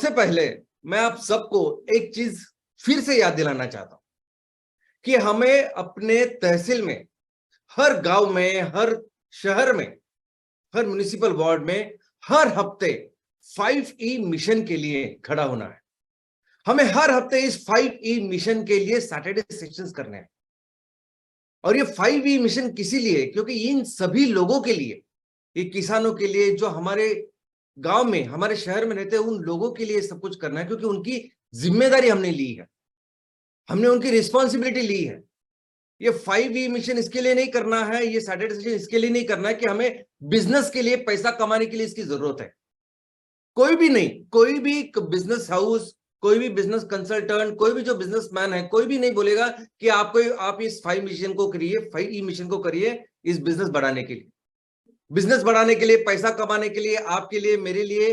सबसे पहले मैं आप सबको एक चीज फिर से याद दिलाना चाहता हूं कि हमें अपने तहसील में, हर गांव में, हर शहर में, हर म्युनिसिपल वार्ड में हर हफ्ते 5E मिशन के लिए खड़ा होना है। हमें हर हफ्ते इस 5E मिशन के लिए सैटरडे सेशंस करने हैं। और ये 5E मिशन किसी लिए, क्योंकि इन सभी लोगों के लिए, ये किसानों के लिए जो हमारे गांव में, हमारे शहर में रहते हैं, उन लोगों के लिए सब कुछ करना है, क्योंकि उनकी जिम्मेदारी हमने ली है, हमने उनकी रिस्पॉन्सिबिलिटी ली है। ये 5E मिशन इसके लिए नहीं करना है, ये सैटरडे सेशन इसके लिए नहीं करना है कि हमें बिजनेस के लिए, पैसा कमाने के लिए इसकी जरूरत है। कोई भी नहीं, कोई भी बिजनेस हाउस, कोई भी बिजनेस कंसल्टेंट, कोई भी जो बिजनेसमैन है, कोई भी नहीं बोलेगा कि आप इस 5 मिशन को करिए, 5E मिशन को करिए इस बिजनेस बढ़ाने के लिए, बिजनेस बढ़ाने के लिए, पैसा कमाने के लिए, आपके लिए, मेरे लिए।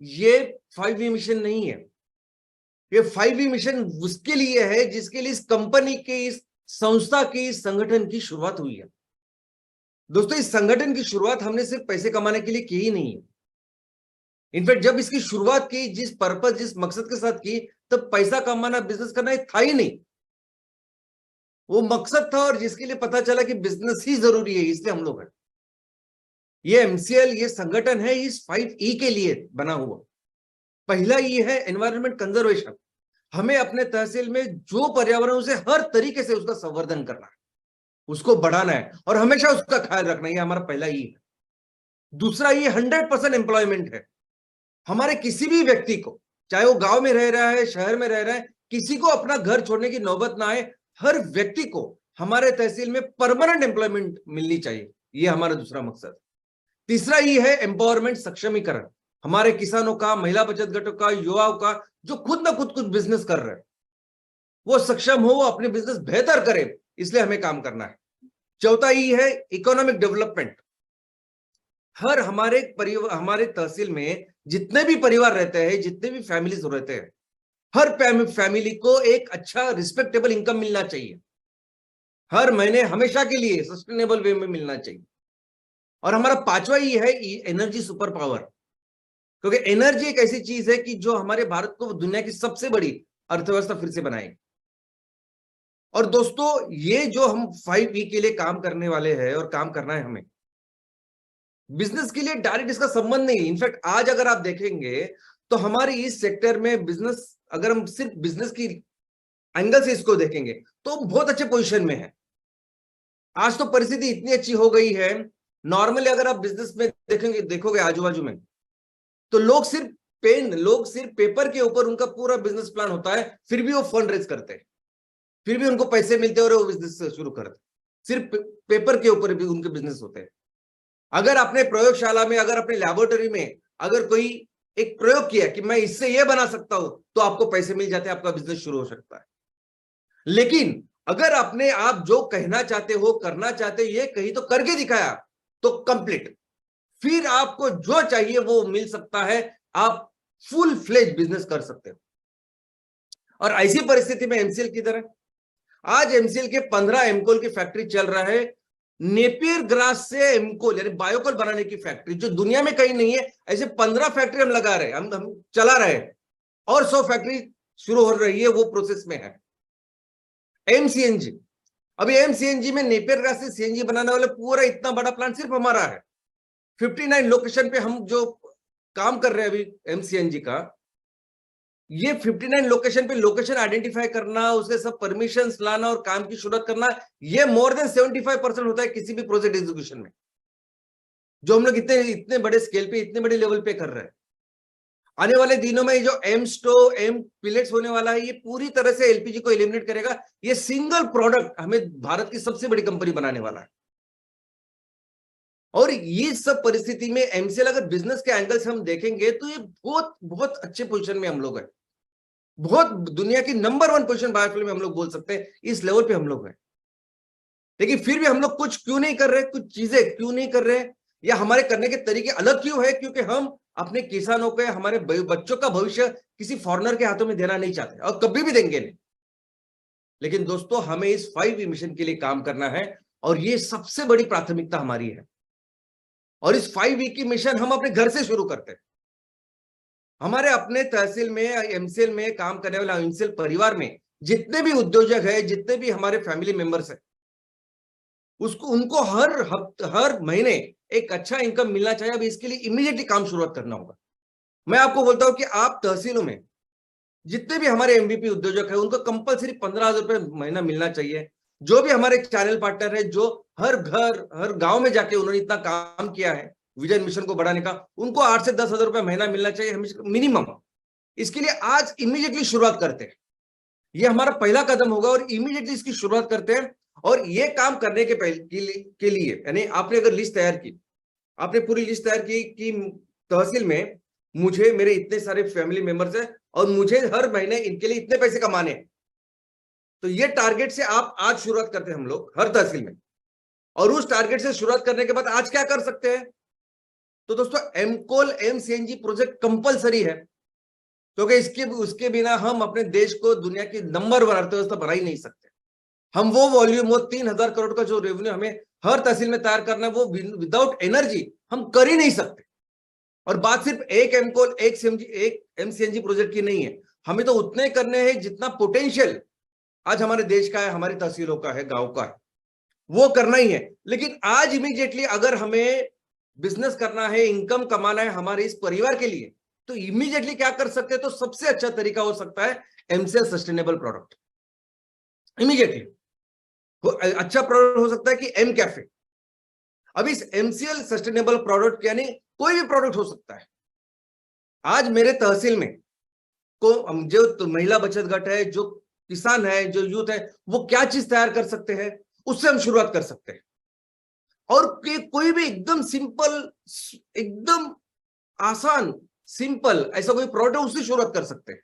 ये 5E मिशन नहीं है। ये 5E मिशन उसके लिए है जिसके लिए इस कंपनी के, इस संस्था की, इस संगठन की शुरुआत हुई है। दोस्तों, इस संगठन की शुरुआत हमने सिर्फ पैसे कमाने के लिए की ही नहीं है। इनफैक्ट जब इसकी शुरुआत की, जिस पर्पस, जिस मकसद के साथ की, तब पैसा कमाना, बिजनेस करना ये था ही नहीं। वो मकसद था और जिसके लिए पता चला कि बिजनेस ही जरूरी है, इसलिए हम लोग हैं। ये MCL, ये संगठन है इस 5E के लिए बना हुआ। पहला ये है एनवायरमेंट कंजर्वेशन। हमें अपने तहसील में जो पर्यावरण, उसे हर तरीके से उसका संवर्धन करना है, उसको बढ़ाना है और हमेशा उसका ख्याल रखना है। ये हमारा पहला ई है। दूसरा, ये 100% एम्प्लॉयमेंट है। हमारे किसी भी व्यक्ति को, चाहे वो गांव में रह रहा है, शहर में रह रहा है, किसी को अपना घर छोड़ने की नौबत ना आए। हर व्यक्ति को हमारे तहसील में परमानेंट एम्प्लॉयमेंट मिलनी चाहिए। ये हमारा दूसरा मकसद। तीसरा ये है एम्पावरमेंट, सक्षमीकरण। हमारे किसानों का, महिला बचत गटों का, युवाओं का, जो खुद ना खुद कुछ बिजनेस कर रहे हैं, वो सक्षम हो, वो अपने बिजनेस बेहतर करे, इसलिए हमें काम करना है। चौथा ये है इकोनॉमिक डेवलपमेंट। हर हमारे परिवार, हमारे तहसील में जितने भी परिवार रहते हैं, जितने भी फैमिलीज रहते हैं, हर फैमिली को एक अच्छा रिस्पेक्टेबल इनकम मिलना चाहिए, हर महीने, हमेशा के लिए सस्टेनेबल वे में मिलना चाहिए। और हमारा पांचवा ये है एनर्जी सुपर पावर, क्योंकि एनर्जी एक ऐसी चीज है कि जो हमारे भारत को दुनिया की सबसे बड़ी अर्थव्यवस्था फिर से बनाएगी। और दोस्तों, ये जो हम 5E के लिए काम करने वाले हैं और काम करना है हमें, बिजनेस के लिए डायरेक्ट इसका संबंध नहीं है। इनफैक्ट आज अगर आप देखेंगे तो हमारे इस सेक्टर में बिजनेस, अगर हम सिर्फ बिजनेस की एंगल से इसको देखेंगे तो बहुत अच्छे पोजीशन में है। आज तो परिस्थिति इतनी अच्छी हो गई है, नॉर्मली अगर आप बिजनेस में देखोगे आजू बाजू में, तो लोग सिर्फ पेपर के ऊपर उनका पूरा बिजनेस प्लान होता है, फिर भी वो फंड रेज करते हैं, फिर भी उनको पैसे मिलते हैं और वो बिजनेस शुरू करते हैं। सिर्फ पेपर के ऊपर भी उनके बिजनेस होते हैं। अगर अपने प्रयोगशाला में, अगर अपने लैबोरेटरी में अगर कोई एक प्रयोग किया कि मैं इससे ये बना सकता हूं, तो आपको पैसे मिल जाते हैं, आपका बिजनेस शुरू हो सकता है। लेकिन अगर अपने आप जो कहना चाहते हो, करना चाहते हो, ये कहीं तो करके दिखाया, तो कंप्लीट, फिर आपको जो चाहिए वो मिल सकता है, आप फुल फ्लेज बिजनेस कर सकते हो। और ऐसी परिस्थिति में MCL की तरह, आज MCL के 15 एमकोल की फैक्ट्री चल रहा है। नेपियर ग्रास से एमकोल यानी बायोकोल बनाने की फैक्ट्री, जो दुनिया में कहीं नहीं है, ऐसे 15 फैक्ट्री हम लगा रहे हैं, हम चला रहे हैं, और 100 फैक्ट्री शुरू हो रही है, वो प्रोसेस में है। MCNG, अभी MCNG में नेपियर ग्रास से CNG बनाने वाले पूरा इतना बड़ा प्लांट सिर्फ हमारा है। 59 लोकेशन पे हम जो काम कर रहे हैं अभी MCNG का, ये 59 लोकेशन पे लोकेशन आइडेंटिफाई करना, उसके सब परमिशंस लाना और काम की शुरुआत करना, ये मोर देन 75% होता है किसी भी प्रोजेक्ट एग्जीक्यूशन में, जो हम लोग इतने बड़े स्केल पे, इतने बड़े लेवल पे कर रहे हैं। आने वाले दिनों में जो एम पिलेट्स होने वाला है, ये पूरी तरह से LPG को एलिमिनेट करेगा। ये सिंगल प्रोडक्ट हमें भारत की सबसे बड़ी कंपनी बनाने वाला है। और ये सब परिस्थिति में MCL अगर बिजनेस के एंगल से हम देखेंगे तो ये बहुत बहुत अच्छे पोजीशन में हम लोग हैं। बहुत दुनिया की नंबर 1 पोजीशन बायोफ्यूल में हम लोग बोल सकते हैं, इस लेवल पे हम लोग हैं। लेकिन फिर भी हम लोग कुछ क्यों नहीं कर रहे, कुछ चीजें क्यों नहीं कर रहे, या हमारे करने के तरीके अलग क्यों है? क्योंकि हम अपने किसानों के, हमारे बच्चों का भविष्य किसी फॉरेनर के हाथों में देना नहीं चाहते और कभी भी देंगे नहीं। लेकिन दोस्तों, हमें इस 5E मिशन के लिए काम करना है और ये सबसे बड़ी प्राथमिकता हमारी है। और इस 5E की मिशन हम अपने घर से शुरू करते हैं। हमारे अपने तहसील में, एमसीएल में काम करने वाला एमसीएल परिवार में जितने भी उद्योजक है, जितने भी हमारे फैमिली मेंबर्स है, उसको उनको हर महीने एक अच्छा इनकम मिलना चाहिए। अब इसके लिए इमीडिएटली काम शुरुआत करना होगा। मैं आपको बोलता हूं कि आप तहसीलों में जितने भी हमारे एमबीपी उद्योजक है, उनको कंपलसरी 15,000 रुपए महीना मिलना चाहिए। जो भी हमारे चैनल पार्टनर है, जो हर घर हर गांव में जाके उन्होंने इतना काम किया है विजन मिशन को बढ़ाने का, उनको 8 से 10,000 रुपए महीना मिलना चाहिए हमेशा मिनिमम। इसके लिए आज इमीडिएटली शुरुआत करते हैं। ये हमारा पहला कदम होगा और इमीडिएटली इसकी शुरुआत करते हैं। और ये काम करने के लिए यानी आपने अगर लिस्ट तैयार की, आपने पूरी लिस्ट तैयार की कि तहसील में मुझे मेरे इतने सारे फैमिली मेंबर्स हैं और मुझे हर महीने इनके लिए इतने पैसे कमाने हैं, तो ये टारगेट से आप आज शुरुआत करते हैं हम लोग हर तहसील में। और उस टारगेट से शुरुआत करने के बाद आज क्या कर सकते हैं? तो दोस्तों, एमकोल एमसीएनजी प्रोजेक्ट कंपलसरी है, क्योंकि इसके उसके बिना हम अपने देश को दुनिया की नंबर 1 अर्थव्यवस्था बना ही नहीं सकते। हम वो वॉल्यूम, वो 3,000 करोड़ का जो रेवेन्यू हमें हर तहसील में तैयार करना है, वो विदाउट एनर्जी हम कर ही नहीं सकते। और बात सिर्फ एक एमकोल एक एमसीएनजी प्रोजेक्ट की नहीं है, हमें तो उतने करने हैं जितना पोटेंशियल आज हमारे देश का है, हमारी तहसीलों का है, गांव का है, वो करना ही है। लेकिन आज इमीडिएटली अगर हमें बिजनेस करना है, इनकम कमाना है हमारे इस परिवार के लिए, तो इमीडिएटली क्या कर सकते हैं? तो सबसे अच्छा तरीका हो सकता है एमसीएल सस्टेनेबल प्रोडक्ट। इमीडिएटली अच्छा प्रोडक्ट हो सकता है कि एम कैफे। अब इस एमसीएल सस्टेनेबल प्रोडक्ट यानी कोई भी प्रोडक्ट हो सकता है। आज मेरे तहसील में को जो तो महिला बचत घट है, जो किसान है, जो यूथ है, वो क्या चीज तैयार कर सकते हैं, उससे हम शुरुआत कर सकते हैं। और कोई भी एकदम सिंपल, एकदम आसान, सिंपल ऐसा कोई प्रोडक्ट उससे शुरुआत कर सकते हैं,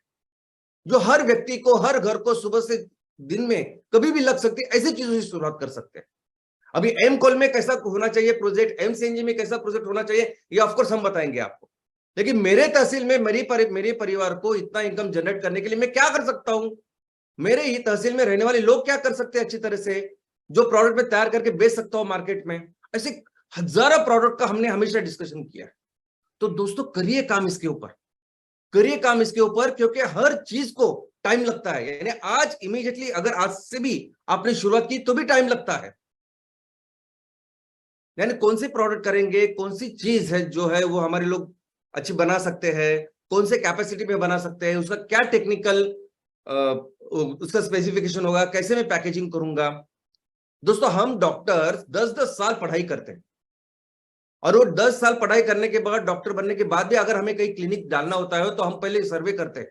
जो हर व्यक्ति को, हर घर को सुबह से दिन में कभी भी लग सकती है, ऐसी चीजों से शुरुआत कर सकते हैं। अभी एम कॉल में कैसा होना चाहिए प्रोजेक्ट, एमसीएनजी में कैसा प्रोजेक्ट होना चाहिए, ये ऑफकोर्स हम बताएंगे आपको। लेकिन मेरे तहसील में मेरे परिवार को इतना इनकम जनरेट करने के लिए मैं क्या कर सकता हूं, मेरे ही तहसील में रहने वाले लोग क्या कर सकते हैं अच्छी तरह से, जो प्रोडक्ट में तैयार करके बेच सकता हूं मार्केट में। ऐसे हजारों प्रोडक्ट का हमने हमेशा डिस्कशन किया है। तो दोस्तों, करिए काम इसके ऊपर, करिए काम इसके ऊपर, क्योंकि हर चीज को टाइम लगता है। यानी आज इमीडिएटली अगर आज से भी आपने शुरुआत की तो भी टाइम लगता है। यानी कौन सी प्रोडक्ट करेंगे, कौन सी चीज है जो है वो हमारे लोग अच्छी बना सकते हैं, कौन से कैपेसिटी में बना सकते हैं, उसका क्या टेक्निकल उसका स्पेसिफिकेशन होगा, कैसे मैं पैकेजिंग करूंगा। दोस्तों, हम डॉक्टर 10-10 साल पढ़ाई करते हैं और वो 10 साल पढ़ाई करने के बाद, डॉक्टर बनने के बाद भी अगर हमें कहीं क्लिनिक डालना होता है तो हम पहले सर्वे करते हैं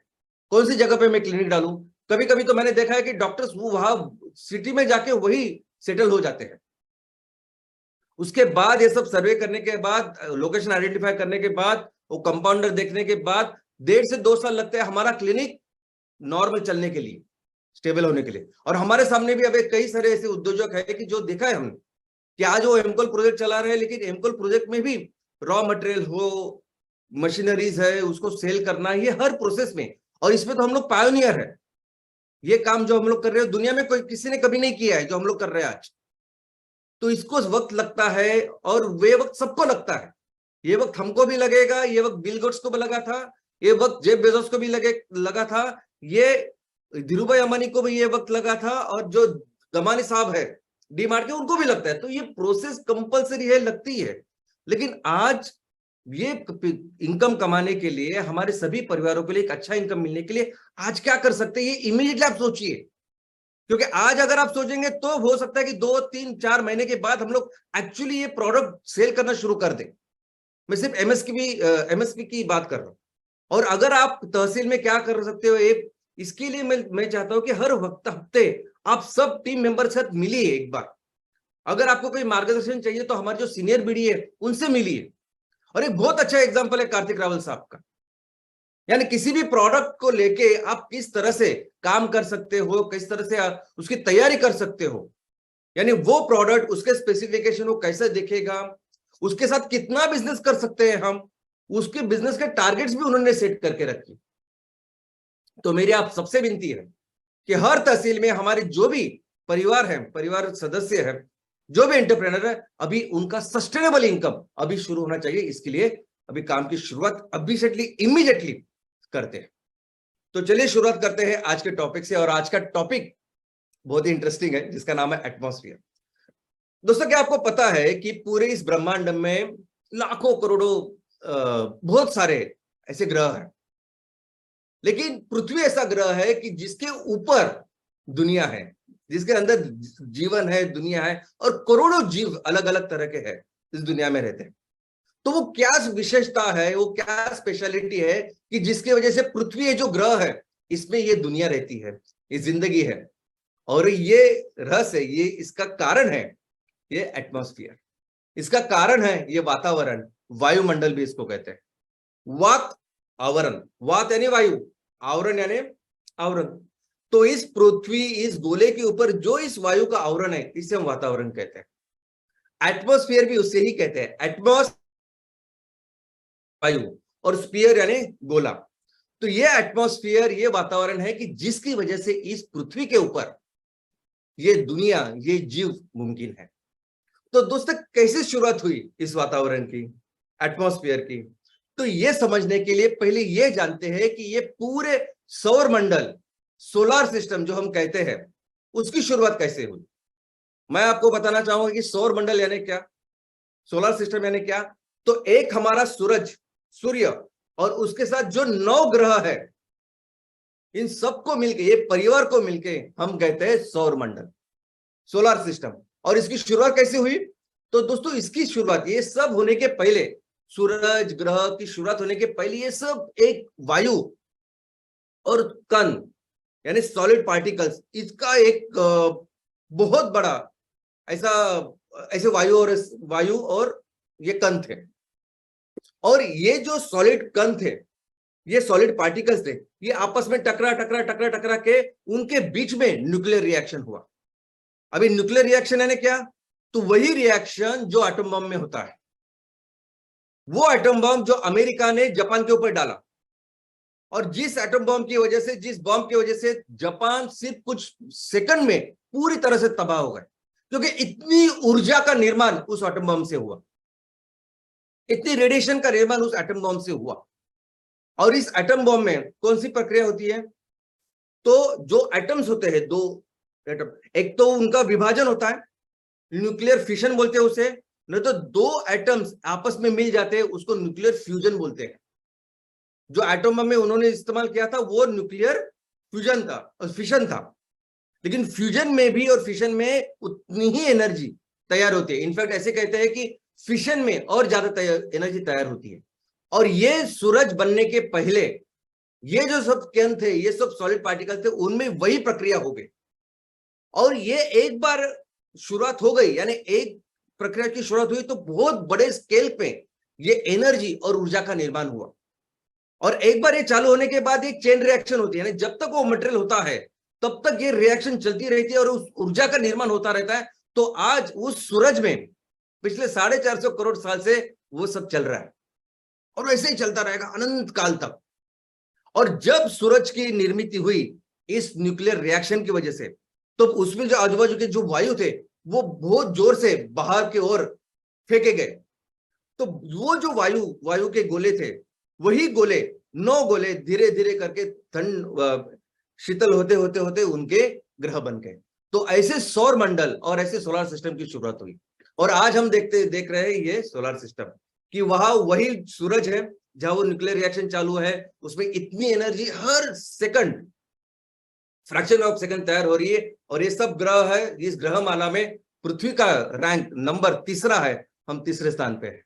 कौन सी जगह पे मैं क्लिनिक डालूं। कभी कभी तो मैंने देखा है कि डॉक्टर्स वो वहां सिटी में जाके वही सेटल हो जाते हैं। उसके बाद ये सब सर्वे करने के बाद, लोकेशन आइडेंटिफाई करने के बाद, वो कंपाउंडर देखने के बाद 1.5 से 2 साल लगते हैं हमारा क्लिनिक नॉर्मल चलने के लिए, स्टेबल होने के लिए। और हमारे सामने भी अब कई सारे ऐसे उद्योजक है कि जो देखा है हमने कि आज वो एमकोल प्रोजेक्ट चला रहे हैं, लेकिन एमकोल प्रोजेक्ट में भी रॉ मटेरियल हो, मशीनरीज है, उसको सेल करना, ये हर प्रोसेस में। और इसमें तो हम लोग पायोनियर है। ये काम जो हम लोग कर रहे हैं दुनिया में कोई किसी ने कभी नहीं किया है जो हम लोग कर रहे हैं आज। तो इसको वक्त लगता है और वे वक्त सबको लगता है। ये वक्त हमको भी लगेगा, ये वक्त बिल गेट्स को भी लगा था, ये वक्त जेफ बेजोस को भी लगा था, ये धीरूभाई अंबानी को भी ये वक्त लगा था, और जो गमानी साहब है डीमार्ट के, उनको भी लगता है। तो ये प्रोसेस कंपलसरी है, लगती है। लेकिन आज ये इनकम कमाने के लिए, हमारे सभी परिवारों के लिए एक अच्छा इनकम मिलने के लिए आज क्या कर सकते हैं, ये इमीडिएटली आप सोचिए। क्योंकि आज अगर आप सोचेंगे तो हो सकता है कि 2-3-4 महीने के बाद हम लोग एक्चुअली ये प्रोडक्ट सेल करना शुरू कर दें। मैं सिर्फ एमएसपी की बात कर रहा हूं। और अगर आप तहसील में क्या कर सकते हो, इसके लिए मैं चाहता हूं कि हर हफ्ते आप सब टीम मेंबर के साथ मिलिए एक बार। अगर आपको कोई मार्गदर्शन चाहिए तो हमारे जो सीनियर बीडी है उनसे मिलिए। और एक बहुत अच्छा एग्जांपल है कार्तिक रावल साहब का। यानी किसी भी प्रोडक्ट को लेके आप किस तरह से काम कर सकते हो, किस तरह से उसकी तैयारी कर सकते हो, यानी वो प्रोडक्ट, उसके स्पेसिफिकेशन वो कैसे दिखेगा, उसके साथ कितना बिजनेस कर सकते हैं हम, उसके बिजनेस के टारगेट्स भी उन्होंने सेट करके रखी। तो मेरी आप सबसे विनती है कि हर तहसील में हमारे जो भी परिवार है, परिवार सदस्य है, जो भी एंटरप्रेनर है, अभी उनका सस्टेनेबल इनकम अभी शुरू होना चाहिए। इसके लिए अभी काम की शुरुआत इमीडिएटली करते हैं। तो चलिए शुरुआत करते हैं आज के टॉपिक से, और आज का टॉपिक बहुत ही इंटरेस्टिंग है जिसका नाम है एटमॉस्फेयर। दोस्तों, क्या आपको पता है कि पूरे इस ब्रह्मांड में लाखों करोड़ों बहुत सारे ऐसे ग्रह हैं, लेकिन पृथ्वी ऐसा ग्रह है कि जिसके ऊपर दुनिया है, जिसके अंदर जीवन है, दुनिया है, और करोड़ों जीव अलग अलग तरह के हैं इस दुनिया में रहते हैं। तो वो क्या विशेषता है, वो क्या स्पेशलिटी है कि जिसकी वजह से पृथ्वी ये जो ग्रह है इसमें ये दुनिया रहती है, ये जिंदगी है, और ये रहस्य है, ये इसका कारण है ये एटमॉस्फेयर। इसका कारण है ये वातावरण, वायुमंडल भी इसको कहते हैं। वात आवरण, वात यानी वायु, आवरण यानी आवरण। तो इस पृथ्वी, इस गोले के ऊपर जो इस वायु का आवरण है इसे हम वातावरण कहते हैं। एटमॉस्फेयर भी उससे ही कहते हैं, एटमॉस वायु और स्फीयर यानी गोला। तो ये एटमॉस्फेयर, ये वातावरण है कि जिसकी वजह से इस पृथ्वी के ऊपर ये दुनिया, ये जीव मुमकिन है। तो दोस्तों, कैसे शुरुआत हुई इस वातावरण की, एटमॉस्फेयर की? तो ये समझने के लिए पहले ये जानते हैं कि ये पूरे सौर मंडल, सोलर सिस्टम जो हम कहते हैं, उसकी शुरुआत कैसे हुई। मैं आपको बताना चाहूंगा कि सौर मंडल यानी क्या, सोलर सिस्टम यानी क्या। तो एक हमारा सूरज, सूर्य, और उसके साथ जो 9 ग्रह है, इन सबको मिलके, ये परिवार को मिलके हम कहते हैं सौर मंडल, सोलर सिस्टम। और इसकी शुरुआत कैसे हुई? तो दोस्तों, इसकी शुरुआत, ये सब होने के पहले, सूरज ग्रह की शुरुआत होने के पहले ये सब एक वायु और कण यानी सॉलिड पार्टिकल्स, इसका एक बहुत बड़ा ऐसे वायु और ये कण थे। और ये जो सॉलिड कण थे, ये सॉलिड पार्टिकल्स थे, ये आपस में टकरा के उनके बीच में न्यूक्लियर रिएक्शन हुआ। अभी न्यूक्लियर रिएक्शन यानी क्या? तो वही रिएक्शन जो एटम बम में होता है, वो एटम बम जो अमेरिका ने जापान के ऊपर डाला, और जिस एटम बम की वजह से, जिस बम की वजह से जापान सिर्फ कुछ सेकंड में पूरी तरह से तबाह हो गए, क्योंकि इतनी ऊर्जा का निर्माण उस एटम बम से हुआ, इतनी रेडिएशन का निर्माण उस एटम बम से हुआ। और इस एटम बम में कौन सी प्रक्रिया होती है? तो जो एटम्स होते हैं, 2 एटम, एक तो उनका विभाजन होता है, न्यूक्लियर फिशन बोलते हैं उसे, नहीं तो 2 एटम्स आपस में मिल जाते हैं, उसको न्यूक्लियर फ्यूजन बोलते हैं। जो एटम बम में उन्होंने इस्तेमाल किया था वो न्यूक्लियर फ्यूजन था, फिशन था। लेकिन फ्यूजन में भी और फिशन में उतनी ही एनर्जी तैयार होती है। इनफैक्ट ऐसे कहते हैं कि फिशन में और ज्यादा एनर्जी तैयार होती है। और ये सूरज बनने के पहले ये जो सब कण थे, ये सब सॉलिड पार्टिकल थे, उनमें वही प्रक्रिया हो गई। और ये एक बार शुरुआत हो गई, यानी एक प्रक्रिया की शुरुआत हुई, तो बहुत बड़े स्केल पे ये एनर्जी और ऊर्जा का निर्माण हुआ। और एक बार ये चालू होने के बाद एक चेन रिएक्शन होती है, जब तक वो मटेरियल होता है तब तक ये रिएक्शन चलती रहती है और उस ऊर्जा का निर्माण होता रहता है। तो आज उस सूरज में पिछले 450 करोड़ साल से वो सब चल रहा है, और वैसे ही चलता रहेगा अनंत काल तक। और जब सूरज की निर्मित हुई इस न्यूक्लियर रिएक्शन की वजह से, तो उसमें जो आजू बाजू के जो वायु थे वो बहुत जोर से बाहर की ओर फेंके गए। तो वो जो वायु के गोले थे, वही गोले, 9 गोले धीरे धीरे करके ठंड शीतल होते होते होते उनके ग्रह बन गए। तो ऐसे सौर मंडल और ऐसे सोलर सिस्टम की शुरुआत हुई। और आज हम देख रहे हैं ये सोलर सिस्टम कि वहां वही सूरज है जहां वो न्यूक्लियर रिएक्शन चालू है, उसमें इतनी energy her second, fraction of second तैयार हो रही है। और ये सब ग्रह है, इस ग्रह माला में पृथ्वी का रैंक नंबर 3 है, हम 3 स्थान पे है।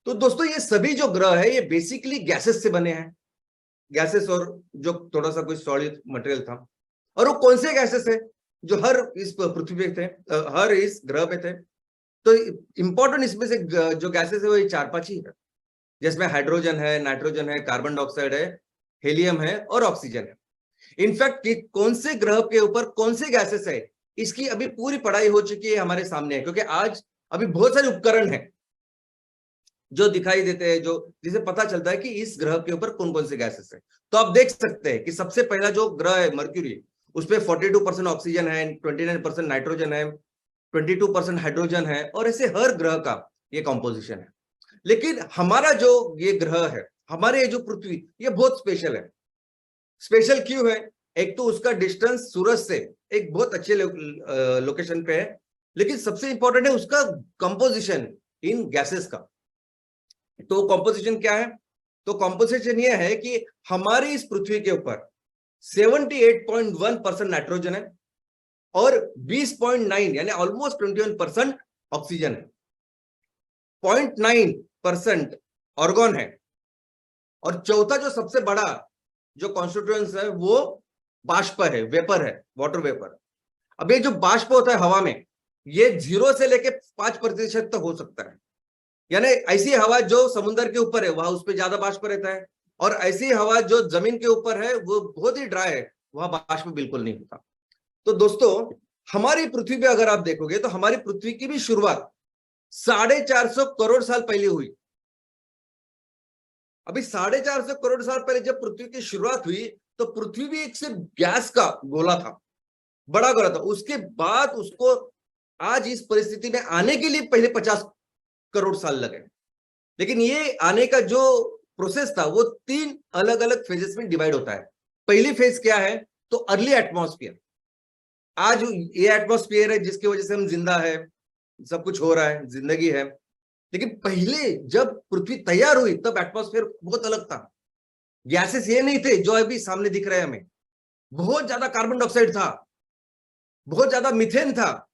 तो दोस्तों, ये सभी जो ग्रह है ये बेसिकली गैसेस से बने हैं, गैसेस और जो थोड़ा सा कोई सॉलिड मटेरियल था। और वो कौन से गैसेस है जो हर इस पृथ्वी पे थे, हर इस ग्रह पे थे? तो इंपॉर्टेंट इसमें से जो गैसेस है वो 4-5 ही है, जिसमें हाइड्रोजन है, नाइट्रोजन है, कार्बन डाइऑक्साइड है, हीलियम है और ऑक्सीजन है। इनफैक्ट कौन से ग्रह के ऊपर कौन से गैसेस है, इसकी अभी पूरी पढ़ाई हो चुकी है, हमारे सामने है। क्योंकि आज अभी बहुत सारे उपकरण हैं जो दिखाई देते हैं, जो जिसे पता चलता है कि इस ग्रह के ऊपर कौन कौन से गैसेस है। तो आप देख सकते हैं कि सबसे पहला जो ग्रह है मर्क्यूरी, उस पर 42% ऑक्सीजन है, 29% नाइट्रोजन है, 22% हाइड्रोजन है, और ऐसे हर ग्रह का ये कॉम्पोजिशन है। लेकिन हमारा जो ये ग्रह है, हमारे ये जो पृथ्वी ये बहुत स्पेशल है। स्पेशल क्यों है? एक तो उसका डिस्टेंस सूरज से एक बहुत अच्छे लोकेशन पे है, लेकिन सबसे इंपॉर्टेंट है उसका कंपोजिशन इन गैसेस का। तो कंपोजिशन क्या है? तो कंपोजिशन ये है कि हमारी इस पृथ्वी के ऊपर 78.1% नाइट्रोजन है और 20.9 यानी ऑलमोस्ट 21% ऑक्सीजन है, 0.9% ऑर्गन है, और चौथा जो सबसे बड़ा जो कॉन्स्टिट्यूएंट्स है वो बाष्प है, वेपर है, वाटर वेपर। अब ये जो बाष्प होता है हवा में, ये 0 से लेके 5% तक हो सकता है। यानी ऐसी हवा जो समुद्र के ऊपर है वहां उस पर ज्यादा बाष्प रहता है, और ऐसी हवा जो जमीन के ऊपर है वो बहुत ही ड्राई है, वहां बाष्प बिल्कुल नहीं होता। तो दोस्तों, हमारी पृथ्वी पे अगर आप देखोगे तो हमारी पृथ्वी की भी शुरुआत 450 करोड़ साल पहले हुई। अभी 450 करोड़ साल पहले जब पृथ्वी की शुरुआत हुई तो पृथ्वी भी एक सिर्फ गैस का गोला था, बड़ा गोला था। उसके बाद उसको आज इस परिस्थिति में आने के लिए पहले 50 करोड़ साल लगे। लेकिन ये आने का जो प्रोसेस था वो 3 अलग अलग फेजेस में डिवाइड होता है। पहली फेज क्या है? तो अर्ली एटमॉस्फेयर। आज ये एटमॉस्फेयर है जिसकी वजह से हम जिंदा है, सब कुछ हो रहा है, जिंदगी है। लेकिन पहले जब पृथ्वी तैयार हुई तब एटमॉस्फेयर बहुत अलग था। गैसेस ये नहीं थे जो अभी सामने दिख रहे हैं हमें। बहुत ज्यादा कार्बन डाइऑक्साइड था, बहुत ज्यादा मीथेन था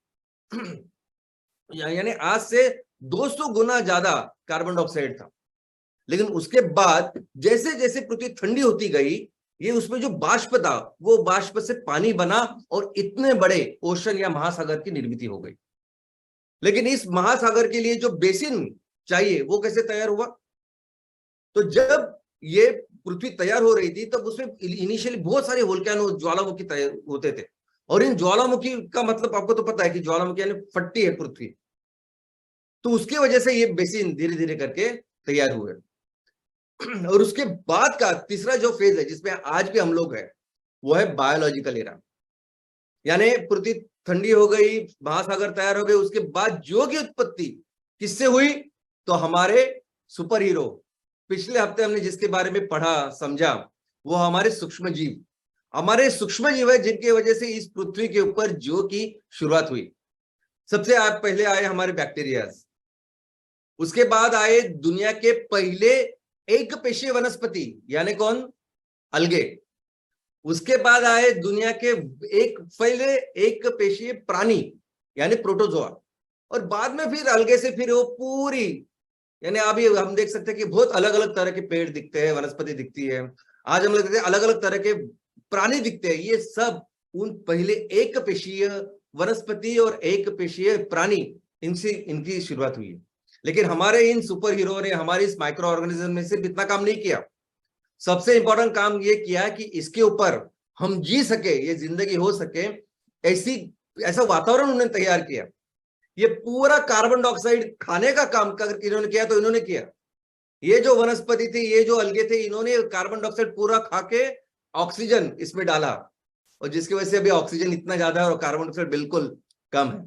यानी आज से 200 गुना ज्यादा कार्बन डाइऑक्साइड था। लेकिन उसके बाद जैसे जैसे पृथ्वी ठंडी होती गई, ये उसमें जो बाष्प था वो बाष्प से पानी बना और इतने बड़े ओशन या महासागर की निर्मित हो गई। लेकिन इस महासागर के लिए जो बेसिन चाहिए वो कैसे तैयार हुआ? तो जब ये पृथ्वी तैयार हो रही थी तब उसमें इनिशियली बहुत सारे वोल्केनो, ज्वालामुखी तैयार होते थे। और इन ज्वालामुखी का मतलब आपको तो पता है कि ज्वालामुखी यानी फटती है पृथ्वी। तो उसकी वजह से ये बेसिन धीरे धीरे करके तैयार हुए। और उसके बाद का तीसरा जो फेज है जिसमें आज भी हम लोग हैं वो है बायोलॉजिकल एरा। यानी पृथ्वी ठंडी हो गई, महासागर तैयार हो गए, उसके बाद जो की उत्पत्ति किससे हुई? तो हमारे सुपर हीरो, पिछले हफ्ते हमने जिसके बारे में पढ़ा समझा, वो हमारे सूक्ष्म जीव। हमारे सूक्ष्म जीव है जिनकी वजह से इस पृथ्वी के ऊपर जो की शुरुआत हुई। सबसे पहले आए हमारे बैक्टीरियाज, उसके बाद आए दुनिया के पहले एक पेशीय वनस्पति यानी कौन? अलगे। उसके बाद आए दुनिया के पहले एक पेशीय प्राणी यानी प्रोटोजोआ। और बाद में फिर अलगे से फिर वो पूरी, यानी अभी हम देख सकते हैं कि बहुत अलग अलग तरह के पेड़ दिखते हैं, वनस्पति दिखती है। आज हम लोग देखते हैं अलग अलग तरह के प्राणी दिखते हैं। ये सब उन पहले एक पेशीय वनस्पति और एक पेशीय प्राणी, इनसे इनकी शुरुआत हुई है। लेकिन हमारे इन सुपर हीरो ने हमारे इस माइक्रो ऑर्गेनिज्म में सिर्फ इतना काम नहीं किया, सबसे इंपॉर्टेंट काम ये किया कि इसके ऊपर हम जी सके, ये जिंदगी हो सके, ऐसा वातावरण उन्होंने तैयार किया। ये पूरा कार्बन डाइऑक्साइड खाने का काम अगर इन्होंने किया तो इन्होंने किया। ये जो वनस्पति थी, ये जो अलगे थे, इन्होंने कार्बन डाइऑक्साइड पूरा खा के ऑक्सीजन इसमें डाला, और जिसकी वजह से अभी ऑक्सीजन इतना ज्यादा है और कार्बन डाइऑक्साइड बिल्कुल कम है।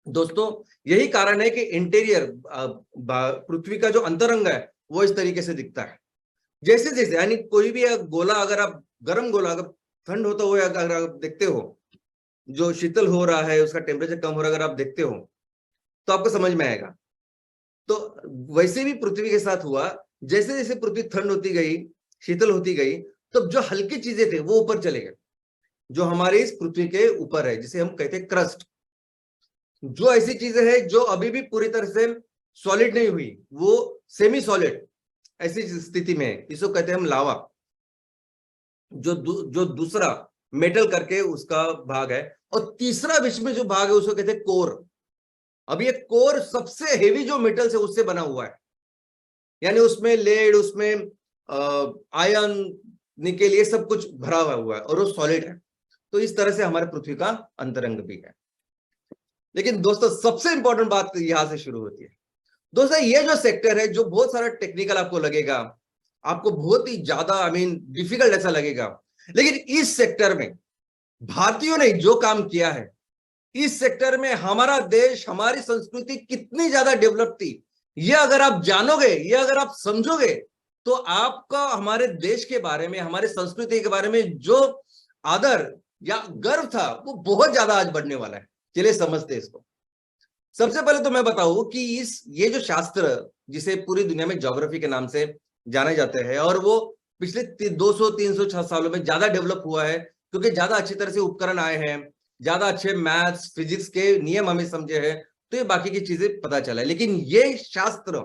दोस्तों, यही कारण है कि इंटीरियर पृथ्वी का जो अंतरंग है वो इस तरीके से दिखता है। जैसे जैसे यानी कोई भी गोला, अगर आप गर्म गोला अगर ठंड होता हुआ अगर आप देखते हो, जो शीतल हो रहा है, उसका टेम्परेचर कम हो रहा है, अगर आप देखते हो तो आपको समझ में आएगा। तो वैसे भी पृथ्वी के साथ हुआ, जैसे जैसे पृथ्वी ठंड होती गई, शीतल होती गई, तो जो हल्की चीजें थे वो ऊपर चले गए, जो हमारे इस पृथ्वी के ऊपर है, जिसे हम कहते हैं क्रस्ट। जो ऐसी चीजें हैं जो अभी भी पूरी तरह से सॉलिड नहीं हुई, वो सेमी सॉलिड ऐसी स्थिति में है, इसको कहते हैं हम लावा। जो दूसरा मेटल करके उसका भाग है, और तीसरा विश्व में जो भाग है उसको कहते हैं कोर। अब ये कोर सबसे हेवी जो मेटल है उससे बना हुआ है, यानी उसमें लेड, उसमें आयरन, निकेल, ये सब कुछ भरा हुआ है और वो सॉलिड है। तो इस तरह से हमारे पृथ्वी का अंतरंग भी है। लेकिन दोस्तों, सबसे इंपॉर्टेंट बात यहां से शुरू होती है। दोस्तों, ये जो सेक्टर है, जो बहुत सारा टेक्निकल आपको लगेगा, आपको बहुत ही ज्यादा डिफिकल्ट ऐसा लगेगा, लेकिन इस सेक्टर में भारतीयों ने जो काम किया है, इस सेक्टर में हमारा देश, हमारी संस्कृति कितनी ज्यादा डेवलप थी, ये अगर आप जानोगे, ये अगर आप समझोगे, तो आपका हमारे देश के बारे में, हमारे संस्कृति के बारे में जो आदर या गर्व था वो बहुत ज्यादा आज बढ़ने वाला है। चलिए समझते इसको। सबसे पहले तो मैं बताऊं कि ये जो शास्त्र जिसे पूरी दुनिया में ज्योग्राफी के नाम से जाने जाते हैं, और वो पिछले 200-300 सालों में ज्यादा डेवलप हुआ है क्योंकि ज्यादा अच्छी तरह से उपकरण आए हैं, ज्यादा अच्छे मैथ्स फिजिक्स के नियम हमें समझे हैं, तो ये बाकी की चीजें पता चला है। लेकिन ये शास्त्र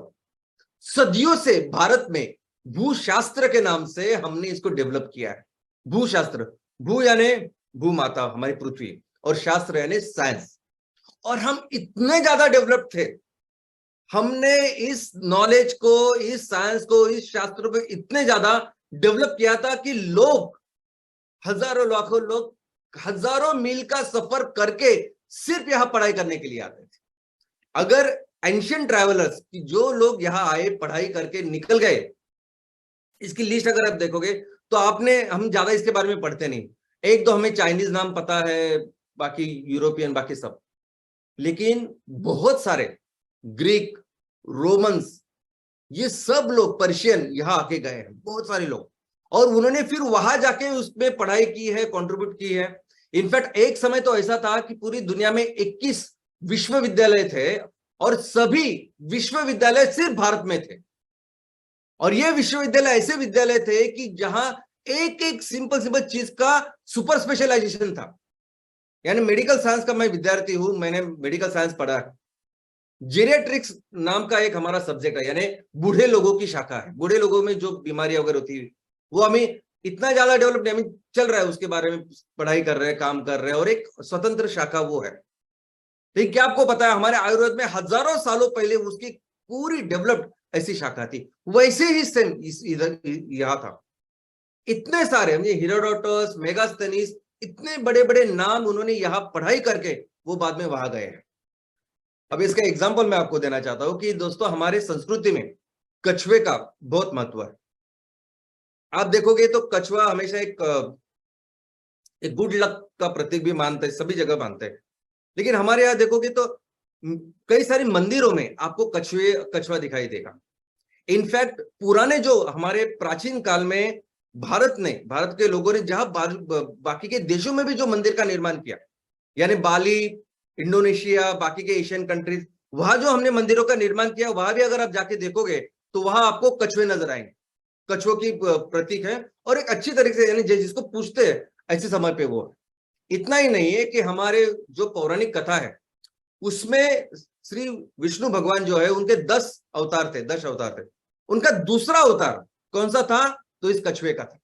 सदियों से भारत में भूशास्त्र के नाम से हमने इसको डेवलप किया है। भूशास्त्र, भू यानी भूमाता हमारी पृथ्वी, और शास्त्र यानी साइंस। और हम इतने ज्यादा डेवलप थे, हमने इस नॉलेज को, इस साइंस को, इस शास्त्र को इतने ज्यादा डेवलप किया था कि लोग, हजारों लाखों लोग हजारों मील का सफर करके सिर्फ यहां पढ़ाई करने के लिए आते थे। अगर एंशिएंट ट्रैवलर्स, जो लोग यहां आए पढ़ाई करके निकल गए, इसकी लिस्ट अगर आप देखोगे तो हम ज्यादा इसके बारे में पढ़ते नहीं। एक तो हमें चाइनीज नाम पता है, बाकी यूरोपियन, बाकी सब, लेकिन बहुत सारे ग्रीक, रोमन्स, ये सब लोग, पर्शियन, यहां आके गए हैं बहुत सारे लोग, और उन्होंने फिर वहां जाके उसमें पढ़ाई की है, कंट्रीब्यूट की है। इनफैक्ट एक समय तो ऐसा था कि पूरी दुनिया में 21 विश्वविद्यालय थे, और सभी विश्वविद्यालय सिर्फ भारत में थे। और ये विश्वविद्यालय ऐसे विद्यालय थे कि जहां एक एक सिंपल चीज का सुपर स्पेशलाइजेशन था। यानी मेडिकल साइंस का मैं विद्यार्थी हूं, मैंने मेडिकल साइंस पढ़ा है। जेरियाट्रिक्स नाम का एक हमारा सब्जेक्ट है, यानी बूढ़े लोगों की शाखा है। बूढ़े लोगों में जो बीमारियां वगैरह होती है वो हमें इतना ज्यादा डेवलप नहीं, हमें चल रहा है, उसके बारे में पढ़ाई कर रहे हैं, काम कर रहे हैं, और एक स्वतंत्र शाखा वो है। लेकिन क्या आपको पता है, हमारे आयुर्वेद में हजारों सालों पहले उसकी पूरी डेवलप्ड ऐसी शाखा थी। वैसे ही सेम इधर यहां था। इतने सारे हेरोडोटस, मेगास्थनीज, इतने बड़े बड़े नाम उन्होंने यहां पढ़ाई करके वो बाद में वहां गए हैं। अब इसका एग्जांपल मैं आपको देना चाहता हूं कि दोस्तों, हमारे संस्कृति में कछुए का बहुत महत्व है। आप देखोगे तो कछुआ हमेशा एक गुड लक का प्रतीक भी मानते हैं, सभी जगह मानते हैं। लेकिन हमारे यहाँ देखोगे तो कई सारे मंदिरों में आपको कछुआ दिखाई देगा। इनफैक्ट पुराने, जो हमारे प्राचीन काल में भारत के लोगों ने जहां बाकी के देशों में भी जो मंदिर का निर्माण किया, यानी बाली, इंडोनेशिया, बाकी के एशियन कंट्रीज, वहां जो हमने मंदिरों का निर्माण किया, वहां भी अगर आप जाके देखोगे तो वहां आपको कछुए नजर आएंगे। कछुओं की प्रतीक है, और एक अच्छी तरीके से, यानी जिसको पूछते हैं ऐसे समय पे वो। इतना ही नहीं है कि हमारे जो पौराणिक कथा है उसमें श्री विष्णु भगवान जो है, उनके 10 अवतार थे। उनका दूसरा अवतार कौन सा था? तो इस कछुए का था।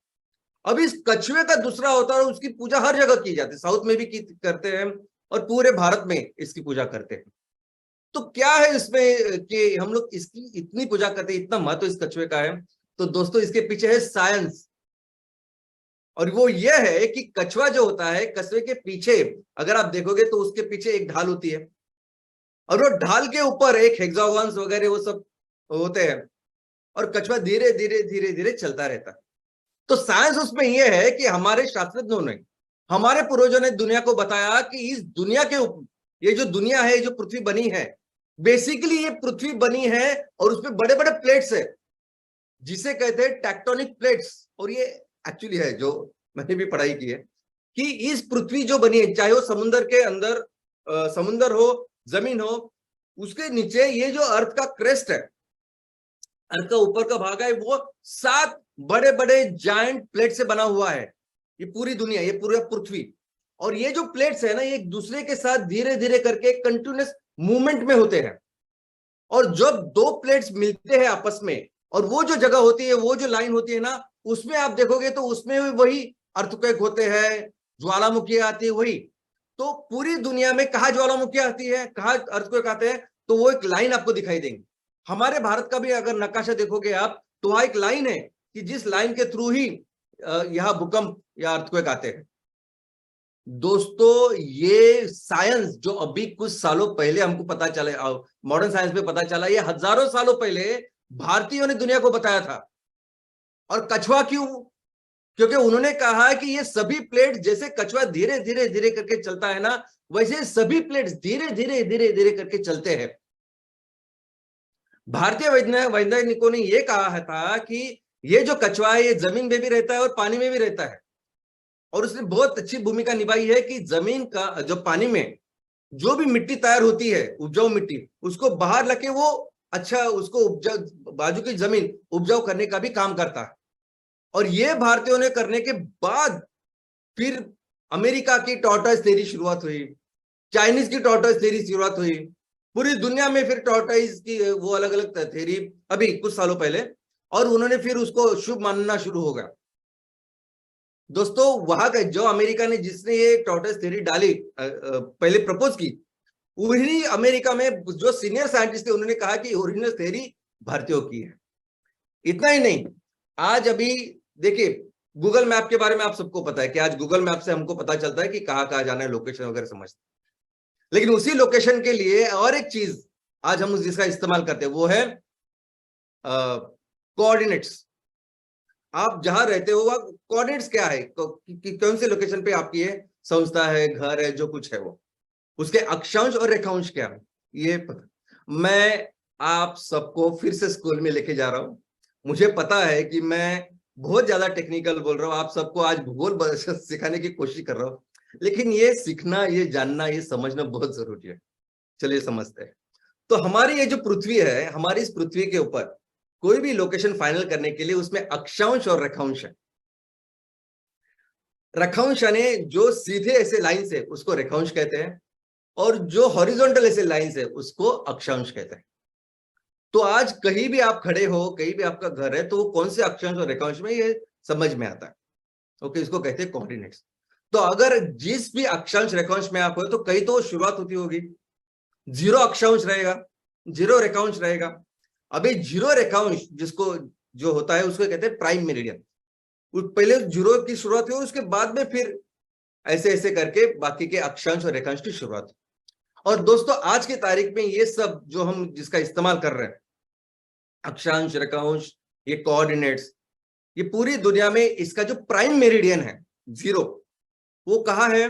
अब इस कछुए का दूसरा अवतार, उसकी पूजा हर जगह की जाती है, साउथ में भी करते हैं, और पूरे भारत में इसकी पूजा करते हैं। तो क्या है इसमें कि हम लोग इसकी इतनी पूजा करते हैं, इतना महत्व इस कछुए का है? तो दोस्तों, इसके पीछे है साइंस। और वो ये है कि कछुआ जो होता है, कछुए के पीछे अगर आप देखोगे तो उसके पीछे एक ढाल होती है, और वो ढाल के ऊपर एक हेक्सागॉन्स वगैरह वो सब होते हैं, और कछुआ धीरे धीरे धीरे धीरे चलता रहता है। तो साइंस उसमें यह है कि हमारे शास्त्रज्ञों ने, हमारे पूर्वजों ने दुनिया को बताया कि इस दुनिया के ऊपर, ये जो दुनिया है, जो पृथ्वी बनी है, बेसिकली ये पृथ्वी बनी है और उसमें बड़े बड़े प्लेट्स है, जिसे कहते हैं टेक्टोनिक प्लेट्स। और ये एक्चुअली है, जो मैंने भी पढ़ाई की है, कि इस पृथ्वी जो बनी है, चाहे वो समुद्र के अंदर समुद्र हो, जमीन हो, उसके नीचे ये जो अर्थ का क्रेस्ट है, अर्थ का ऊपर का भाग है, वो 7 बड़े बड़े जायंट प्लेट से बना हुआ है। ये पूरी दुनिया, ये पूरा पृथ्वी, और ये जो प्लेट्स है ना, ये एक दूसरे के साथ धीरे धीरे करके कंटिन्यूअस मूवमेंट में होते हैं। और जब 2 प्लेट्स मिलते हैं आपस में, और वो जो जगह होती है, वो जो लाइन होती है ना, उसमें आप देखोगे तो उसमें वही अर्थक्वेक होते हैं, ज्वालामुखी आती है वही। तो पूरी दुनिया में कहाँ ज्वालामुखी आती है, कहाँ अर्थक्वेक आते हैं, तो वो एक लाइन आपको दिखाई देंगी। हमारे भारत का भी अगर नक्काशा देखोगे आप, तो वहां एक लाइन है कि जिस लाइन के थ्रू ही यहाँ भूकंप या अर्थक्वेक आते हैं। दोस्तों, ये साइंस जो अभी कुछ सालों पहले हमको पता चला, मॉडर्न साइंस में पता चला, ये हजारों सालों पहले भारतीयों ने दुनिया को बताया था। और कछुआ क्यों? क्योंकि उन्होंने कहा कि ये सभी प्लेट, जैसे कछुआ धीरे धीरे धीरे करके चलता है ना, वैसे सभी प्लेट्स धीरे धीरे धीरे धीरे करके चलते हैं। भारतीय वैज्ञानिकों ने यह कहा था कि ये जो कछुआ है ये जमीन में भी रहता है और पानी में भी रहता है, और उसने बहुत अच्छी भूमिका निभाई है कि जमीन का जो पानी में जो भी मिट्टी तैयार होती है, उपजाऊ मिट्टी, उसको बाहर लाके वो अच्छा उसको उपजाऊ बाजू की जमीन उपजाऊ करने का भी काम करता है। और ये भारतीयों ने करने के बाद फिर अमेरिका की टॉर्टोइज थ्योरी शुरुआत हुई, चाइनीज की टॉर्टोइज थ्योरी शुरुआत हुई, पूरी दुनिया में फिर टॉर्टोइज की वो अलग अलग थ्योरी अभी कुछ सालों पहले, और उन्होंने फिर उसको शुभ मानना शुरू हो गया। दोस्तों वहां का जो अमेरिका ने जिसने ये टॉर्टोइज थ्योरी डाली पहले प्रपोज की, उन्हीं अमेरिका में जो सीनियर साइंटिस्ट थे उन्होंने कहा कि ओरिजिनल थ्योरी भारतीयों की है। इतना ही नहीं, आज अभी देखिए गूगल मैप के बारे में आप सबको पता है कि आज गूगल मैप से हमको पता चलता है कि कहाँ कहाँ जाना है, लोकेशन वगैरह समझते हैं। लेकिन उसी लोकेशन के लिए और एक चीज आज हम जिसका इस्तेमाल करते हैं वो है कोऑर्डिनेट्स। आप जहां रहते हो वह कोऑर्डिनेट्स क्या है, कौन से लोकेशन पे आपकी है संस्था है, घर है, जो कुछ है वो, उसके अक्षांश और रेखांश क्या है ये पता। मैं आप सबको फिर से स्कूल में लेके जा रहा हूं। मुझे पता है कि मैं बहुत ज्यादा टेक्निकल बोल रहा हूं, आप सबको आज भूगोल सिखाने की कोशिश कर रहा हूं, लेकिन ये सीखना, ये जानना, ये समझना बहुत जरूरी है। चलिए समझते हैं। तो हमारी ये जो पृथ्वी है, हमारी इस पृथ्वी के ऊपर कोई भी लोकेशन फाइनल करने के लिए उसमें अक्षांश और रेखांश है। रेखांश यानी जो सीधे ऐसे लाइन है उसको रेखांश कहते हैं, और जो हॉरिजॉन्टल ऐसे लाइंस है उसको अक्षांश कहते हैं। तो आज कहीं भी आप खड़े हो, कहीं भी आपका घर है, तो वो कौन से अक्षांश और रेखांश में ये समझ में आता है। ओके, इसको कहते हैं कोऑर्डिनेट्स। तो अगर जिस भी अक्षांश रेखांश में आप हो तो कहीं तो शुरुआत होती होगी, जीरो अक्षांश रहेगा, जीरो रेखांश रहेगा। अभी जीरो रेखांश जिसको जो होता है उसको कहते हैं प्राइम मेरिडियन। पहले जीरो की शुरुआत हुई, उसके बाद में फिर ऐसे ऐसे करके बाकी के अक्षांश और रेखांश की शुरुआत। और दोस्तों आज की तारीख में ये सब जो हम जिसका इस्तेमाल कर रहे हैं, अक्षांश, रेखांश, ये कोऑर्डिनेट्स, ये पूरी दुनिया में इसका जो प्राइम मेरिडियन है जीरो, वो कहाँ है?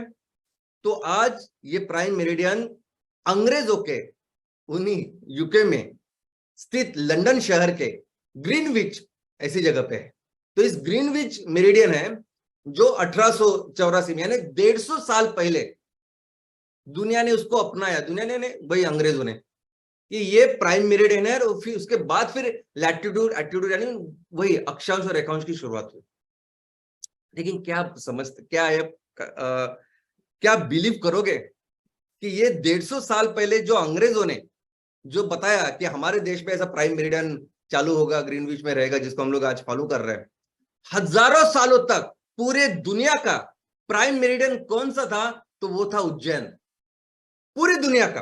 तो आज ये प्राइम मेरिडियन अंग्रेजों के उन्हीं यूके में स्थित लंदन शहर के ग्रीनविच ऐसी जगह पे है। तो इस ग्रीनविच मेरिडियन है जो 1884 में यानी 150 साल पहले दुनिया ने उसको अपनाया। दुनिया ने भाई अंग्रेजों ने, कि ये प्राइम मेरिडियन है, और फिर उसके बाद फिर लैटिट्यूड एल्टीट्यूड यानी वही अक्षांश और रेखांश की शुरुआत हुई। लेकिन क्या समझते, क्या है क्या बिलीव करोगे कि ये 150 साल पहले जो अंग्रेजों ने जो बताया कि हमारे देश में ऐसा प्राइम मेरिडियन चालू होगा, ग्रीनविच में रहेगा, जिसको हम लोग आज फॉलो कर रहे हैं, हजारों सालों तक पूरे दुनिया का प्राइम मेरिडियन कौन सा था? तो वो था उज्जैन, पूरी दुनिया का।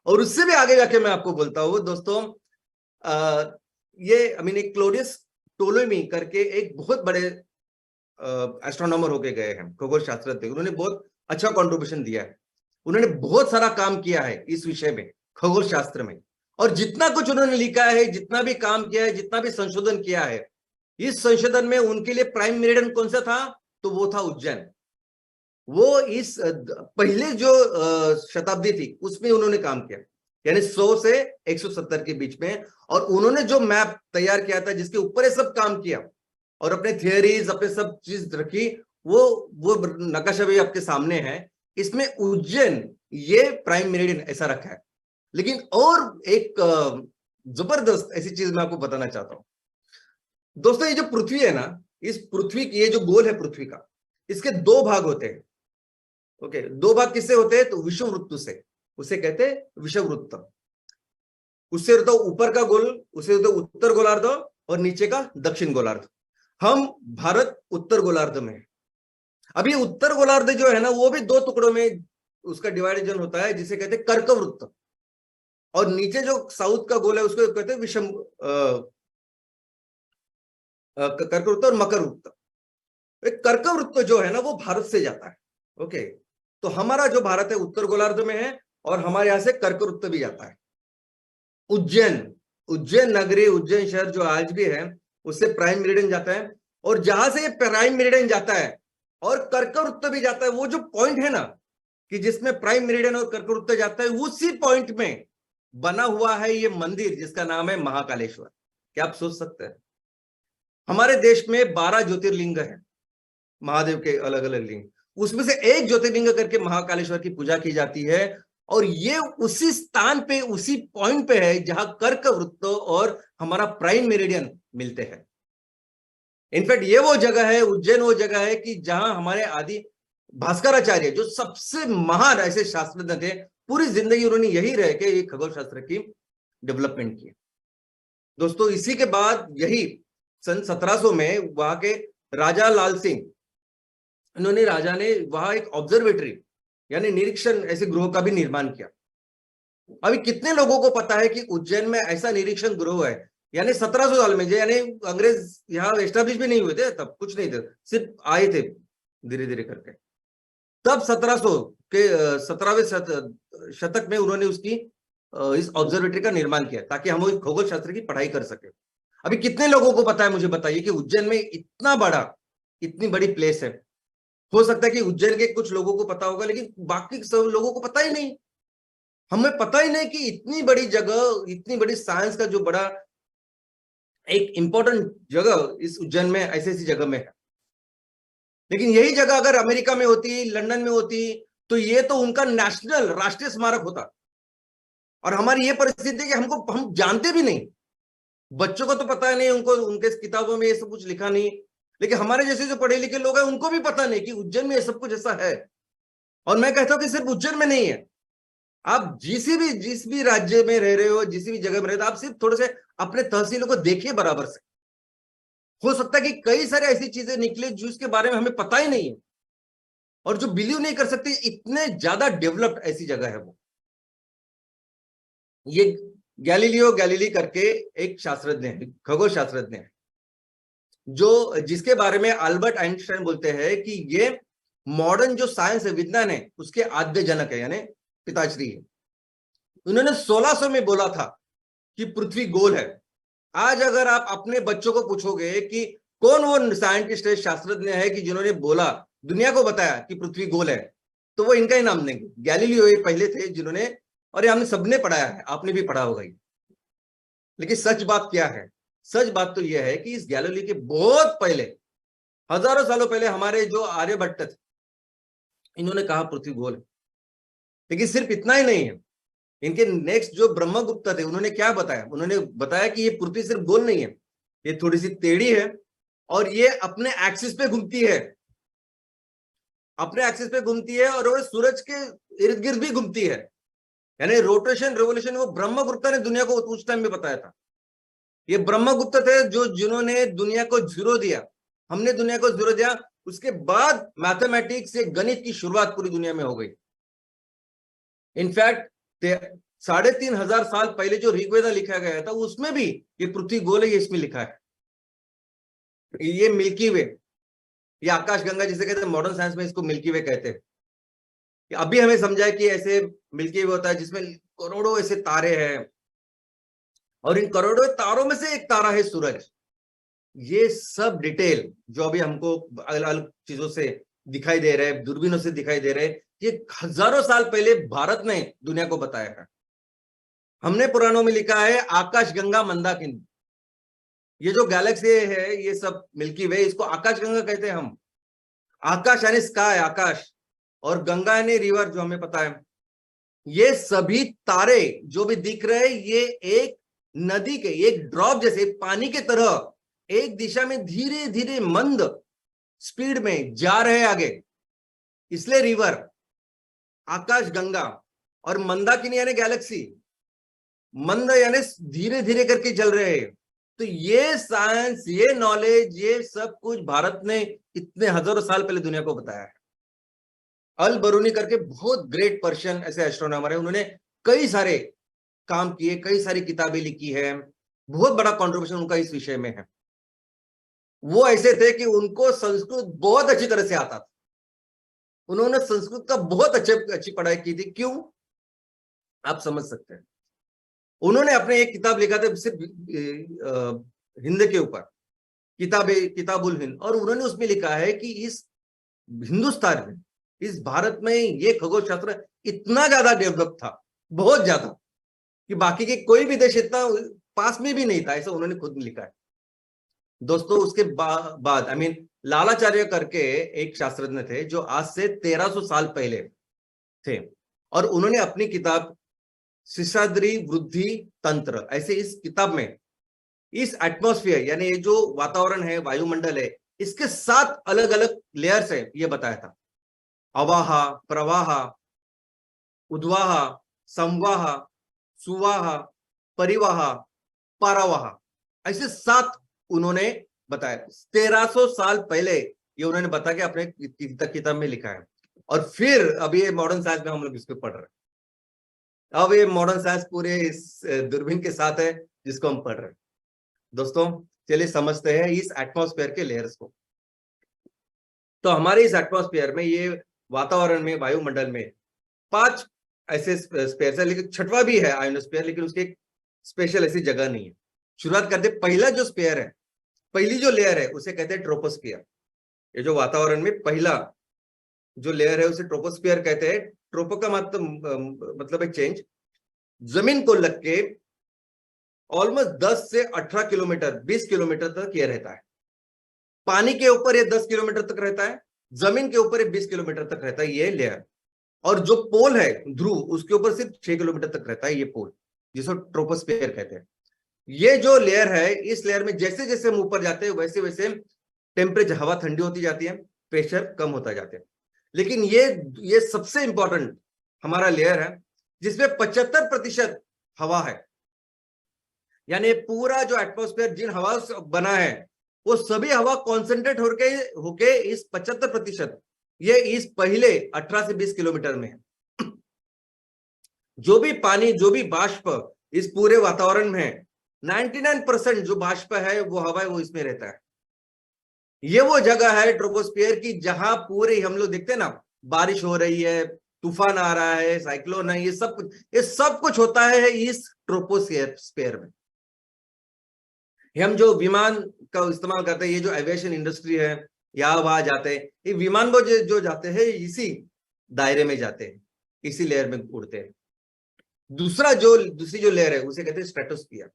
और उससे भी आगे जाके मैं आपको बोलता हूं दोस्तों, ये एक क्लोडियस टोलेमी करके एक बहुत बड़े एस्ट्रोनॉमर होके गए हैं, खगोल शास्त्रज्ञ। उन्होंने बहुत अच्छा कंट्रीब्यूशन दिया है, उन्होंने बहुत सारा काम किया है इस विषय में, खगोल शास्त्र में। और जितना कुछ उन्होंने लिखा है, जितना भी काम किया है, जितना भी संशोधन किया है, इस संशोधन में उनके लिए प्राइम मेरिडियन कौन सा था? तो वो था उज्जैन। वो इस पहले जो शताब्दी थी उसमें उन्होंने काम किया, यानी 100 से 170 के बीच में। और उन्होंने जो मैप तैयार किया था जिसके ऊपर ये सब काम किया और अपने थियरीज, अपने सब चीज रखी, वो नक्शा भी आपके सामने है। इसमें उज्जैन ये प्राइम मेरिडियन ऐसा रखा है। लेकिन और एक जबरदस्त ऐसी चीज मैं आपको बताना चाहता हूं दोस्तों। ये जो पृथ्वी है ना, इस पृथ्वी की ये जो गोल है पृथ्वी का, इसके दो भाग होते हैं। ओके, दो भाग किससे होते हैं? तो विषुववृत्त से, उसे कहते हैं विषुववृत्त। उससे होता है ऊपर का गोल, उसे होता है उत्तर गोलार्ध, और नीचे का दक्षिण गोलार्ध। हम भारत उत्तर गोलार्ध में है। अभी उत्तर गोलार्ध जो है ना, वो भी दो टुकड़ों में उसका डिवाइडेशन होता है, जिसे कहते हैं कर्कवृत्त। और नीचे जो साउथ का गोल है उसको कहते हैं विषम कर्कवृत्त और मकर वृत्त। कर्कवृत्त जो है ना वो भारत से जाता है। ओके, तो हमारा जो भारत है उत्तर गोलार्ध में है, और हमारे यहां से कर्कवृत्त भी जाता है। उज्जैन नगरी, उज्जैन शहर जो आज भी है, उससे प्राइम मेरिडियन जाता है। और जहां से ये प्राइम मेरिडियन जाता है और कर्कवृत्त भी जाता है, वो जो पॉइंट है ना कि जिसमें प्राइम मेरिडियन और कर्कवृत्त जाता है, उसी पॉइंट में बना हुआ है ये मंदिर जिसका नाम है महाकालेश्वर। क्या आप सोच सकते हैं? हमारे देश में 12 ज्योतिर्लिंग है, महादेव के अलग अलग लिंग, उसमें से एक ज्योतिर्लिंग करके महाकालेश्वर की पूजा की जाती है। और ये उसी स्थान पे, उसी पॉइंट पे है जहां कर्क वृत्त और हमारा प्राइम मेरिडियन मिलते हैं। इनफैक्ट ये वो जगह है, उज्जैन वो जगह है कि जहां हमारे आदि भास्कराचार्य जो सबसे महान ऐसे शास्त्रज्ञ थे, पूरी जिंदगी उन्होंने यही रह के खगोल शास्त्र की डेवलपमेंट की। दोस्तों इसी के बाद यही सन 1700 में वहां के राजा लाल सिंह, इन्होंने राजा ने वहां एक ऑब्जर्वेटरी यानी निरीक्षण ऐसे गृह का भी निर्माण किया। अभी कितने लोगों को पता है कि उज्जैन में ऐसा निरीक्षण गृह है? यानी 1700 साल में, यानी अंग्रेज यहाँ एस्टेब्लिश भी नहीं हुए थे, तब कुछ नहीं थे, सिर्फ आए थे धीरे धीरे करके। तब 1700 के 17वें शतक में उन्होंने उसकी इस ऑब्जर्वेटरी का निर्माण किया ताकि हम खगोल शास्त्र की पढ़ाई कर सके। अभी कितने लोगों को पता है, मुझे बताइए, कि उज्जैन में इतना बड़ा, इतनी बड़ी प्लेस है। हो सकता है कि उज्जैन के कुछ लोगों को पता होगा, लेकिन बाकी सब लोगों को पता ही नहीं। हमें पता ही नहीं कि इतनी बड़ी जगह, इतनी बड़ी साइंस का जो बड़ा एक इंपॉर्टेंट जगह इस उज्जैन में, ऐसी ऐसी जगह में है। लेकिन यही जगह अगर अमेरिका में होती, लंदन में होती, तो ये तो उनका नेशनल, राष्ट्रीय स्मारक होता। और हमारी ये परिस्थिति कि हम जानते भी नहीं, बच्चों को तो पता नहीं, उनको उनके किताबों में ये सब कुछ लिखा नहीं, लेकिन हमारे जैसे जो पढ़े लिखे लोग हैं उनको भी पता नहीं कि उज्जैन में ये सब कुछ ऐसा है। और मैं कहता हूं कि सिर्फ उज्जैन में नहीं है, आप जिस भी राज्य में रह रहे हो, जिस भी जगह में रह रहे हो, आप सिर्फ थोड़े से अपने तहसीलों को देखिए बराबर से। हो सकता है कि कई सारे ऐसी चीजें निकले जिसके बारे में हमें पता ही नहीं है, और जो बिलीव नहीं कर सकते, इतने ज्यादा डेवलप्ड ऐसी जगह है वो। ये गैलीलियो गैलीली करके एक शास्त्रज्ञ है, खगोल शास्त्रज्ञ है, जो जिसके बारे में अल्बर्ट आइंस्टाइन बोलते हैं कि ये मॉडर्न जो साइंस है, विज्ञान है, उसके आद्य जनक है, यानी पिताश्री है। उन्होंने 1600 में बोला था कि पृथ्वी गोल है। आज अगर आप अपने बच्चों को पूछोगे कि कौन वो साइंटिस्ट है, शास्त्रज्ञ है कि जिन्होंने बोला, दुनिया को बताया कि पृथ्वी गोल है, तो वो इनका ही नाम देंगे। गैलीलियो ये पहले थे जिन्होंने, और ये हमने सबने पढ़ाया है, आपने भी पढ़ा होगा। लेकिन सच बात क्या है? सच बात तो यह है कि इस गैलीलियो के बहुत पहले, हजारों सालों पहले, हमारे जो आर्यभट्ट थे, इन्होंने कहा पृथ्वी गोल है। लेकिन सिर्फ इतना ही नहीं है, इनके नेक्स्ट जो ब्रह्मगुप्त थे, उन्होंने क्या बताया? उन्होंने बताया कि ये पृथ्वी सिर्फ गोल नहीं है, ये थोड़ी सी टेढ़ी है, और ये अपने एक्सिस पे घूमती है, अपने एक्सिस पे घूमती है, और वो सूरज के इर्द गिर्द भी घूमती है। यानी रोटेशन, रेवोल्यूशन, वो ब्रह्मगुप्त ने दुनिया को उस टाइम में बताया था। ये ब्रह्मगुप्त थे जिन्होंने दुनिया को जीरो दिया, हमने दुनिया को जीरो दिया। उसके बाद मैथमेटिक्स से गणित की शुरुआत पूरी दुनिया में हो गई। इनफैक्ट 3500 साल पहले जो ऋग्वेदा लिखा गया था, उसमें भी ये पृथ्वी गोल है, ये इसमें लिखा है। ये मिल्की वे, ये आकाश गंगा जिसे कहते हैं, मॉडर्न साइंस में इसको मिल्की वे कहते हैं। अभी हमें समझा कि ऐसे मिल्की वे होता है जिसमें करोड़ों ऐसे तारे हैं, और इन करोड़ों तारों में से एक तारा है सूरज। ये सब डिटेल जो अभी हमको अलग अलग चीजों से दिखाई दे रहे हैं, दूरबीनों से दिखाई दे रहे हैं, ये हजारों साल पहले भारत ने दुनिया को बताया है। हमने पुराणों में लिखा है आकाश गंगा मंदाकिनी। ये जो गैलेक्सी है, ये सब मिल्की वे, इसको आकाश गंगा कहते हैं हम। आकाश यानी स्काई, आकाश, और गंगा यानी रिवर, जो हमें पता है। ये सभी तारे जो भी दिख रहे हैं, ये एक नदी के एक ड्रॉप जैसे, पानी के तरह एक दिशा में धीरे धीरे मंद स्पीड में जा रहे हैं आगे, इसलिए रिवर, आकाश गंगा। और मंदाकिनी यानी गैलेक्सी, मंद यानी धीरे धीरे करके चल रहे हैं। तो ये साइंस, ये नॉलेज, ये सब कुछ भारत ने इतने हजारों साल पहले दुनिया को बताया है। अल बरूनी करके बहुत ग्रेट पर्शियन ऐसे एस्ट्रोनॉमर है, उन्होंने कई सारे काम किए, कई सारी किताबें लिखी है, बहुत बड़ा कंट्रीब्यूशन उनका इस विषय में है। वो ऐसे थे कि उनको संस्कृत बहुत अच्छी तरह से आता था, उन्होंने संस्कृत का बहुत अच्छी पढ़ाई की थी। क्यों? आप समझ सकते हैं। उन्होंने अपने एक किताब लिखा था सिर्फ हिंद के ऊपर, किताबुल हिंद, और उन्होंने उसमें लिखा है कि इस हिंदुस्तान में, इस भारत में ये खगोल शास्त्र इतना ज्यादा डेवलप था, बहुत ज्यादा, कि बाकी के कोई भी देश इतना पास में भी नहीं था, ऐसा उन्होंने खुद लिखा है। दोस्तों उसके बाद लालाचार्य करके एक शास्त्रज्ञ थे जो आज से 1300 साल पहले थे, और उन्होंने अपनी किताब शिशाद्री वृद्धि तंत्र, ऐसे इस किताब में इस एटमॉस्फेयर यानी ये जो वातावरण है, वायुमंडल है, इसके 7 अलग अलग लेयर्स है ये बताया था। अवाह, प्रवाह, उद्वाह, संवाह, सुवाह, परिवाह, पारावाह, ऐसे 7 उन्होंने बताया। 1300 साल पहले ये उन्होंने बता के अपने किताब में लिखा है। और फिर अभी ये मॉडर्न साइंस में हम लोग इसको पढ़ रहे हैं। अब ये मॉडर्न साइंस पूरे इस दूरबीन के साथ है जिसको हम पढ़ रहे हैं। दोस्तों चलिए समझते हैं इस एटमॉस्फेयर के लेयर्स को। तो हमारे इस एटमॉस्फेयर में, ये वातावरण में, वायुमंडल में 5 ऐसे स्पेयर है, लेकिन छठवां भी है आयोनोस्फीयर, लेकिन उसकी एक स्पेशल ऐसी जगह नहीं है। शुरुआत करते, पहला जो स्पेयर है, पहली जो लेयर है उसे कहते हैं ट्रोपोस्फियर। ये जो वातावरण में पहला जो लेयर है उसे ट्रोपोस्फियर कहते हैं। ट्रोपो का मतलब है चेंज। जमीन को लग के ऑलमोस्ट 10 से 18 किलोमीटर, 20 किलोमीटर तक ये रहता है। पानी के ऊपर ये 10 किलोमीटर तक रहता है, जमीन के ऊपर ये 20 किलोमीटर तक रहता है ये लेयर। और जो पोल है, ध्रुव, उसके ऊपर सिर्फ 6 किलोमीटर तक रहता है ये पोल, जिसको ट्रोपोस्फियर कहते हैं। ये जो लेयर है, इस लेयर में जैसे जैसे हम ऊपर जाते हैं वैसे वैसे टेम्परेचर, हवा ठंडी होती जाती है, प्रेशर कम होता जाता है। लेकिन ये सबसे इंपॉर्टेंट हमारा लेयर है जिसमें 75% हवा है। यानी पूरा जो एटमॉस्फेयर जिन हवा से बना है वो सभी हवा कॉन्सेंट्रेट होके इस 75% ये इस पहले 18 से 20 किलोमीटर में है। जो भी पानी, जो भी बाष्प इस पूरे वातावरण में है, 99% जो बाष्प है वो हवा है, वो इसमें रहता है। ये वो जगह है ट्रोपोस्फियर की जहां पूरे हम लोग देखते हैं ना, बारिश हो रही है, तूफान आ रहा है, साइक्लोन है, ये सब कुछ होता है इस ट्रोपोस्फियर में। हम जो विमान का इस्तेमाल करते हैं, ये जो एविएशन इंडस्ट्री है, यहाँ वहां जाते हैं, ये विमान वो जो जाते हैं इसी दायरे में जाते हैं, इसी लेयर में उड़ते हैं। दूसरी जो लेयर है उसे कहते हैं स्ट्रेटोस्फियर,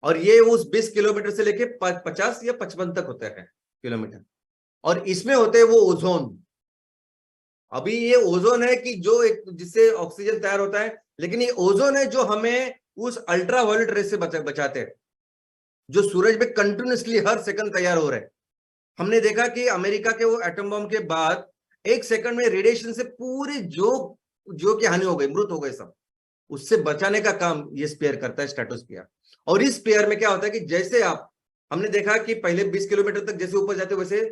और ये उस 20 किलोमीटर से लेके 50 या 55 तक होता है किलोमीटर। और इसमें होते हैं वो ओजोन। अभी ये ओजोन है कि जो एक जिससे ऑक्सीजन तैयार होता है, लेकिन ये ओजोन है जो हमें उस अल्ट्रावायलेट रेस से बचाते हैं, जो सूरज में कंटिन्यूसली हर सेकंड तैयार हो रहे हैं। हमने देखा कि अमेरिका के वो एटम बम के बाद 1 सेकंड में रेडिएशन से पूरी जो की हानि हो गई, मृत हो गए सब, उससे बचाने का काम ये स्पेयर करता है, स्ट्रेटोस्फियर। और इस स्पेयर में क्या होता है कि जैसे हमने देखा कि पहले 20 किलोमीटर तक जैसे ऊपर जाते वैसे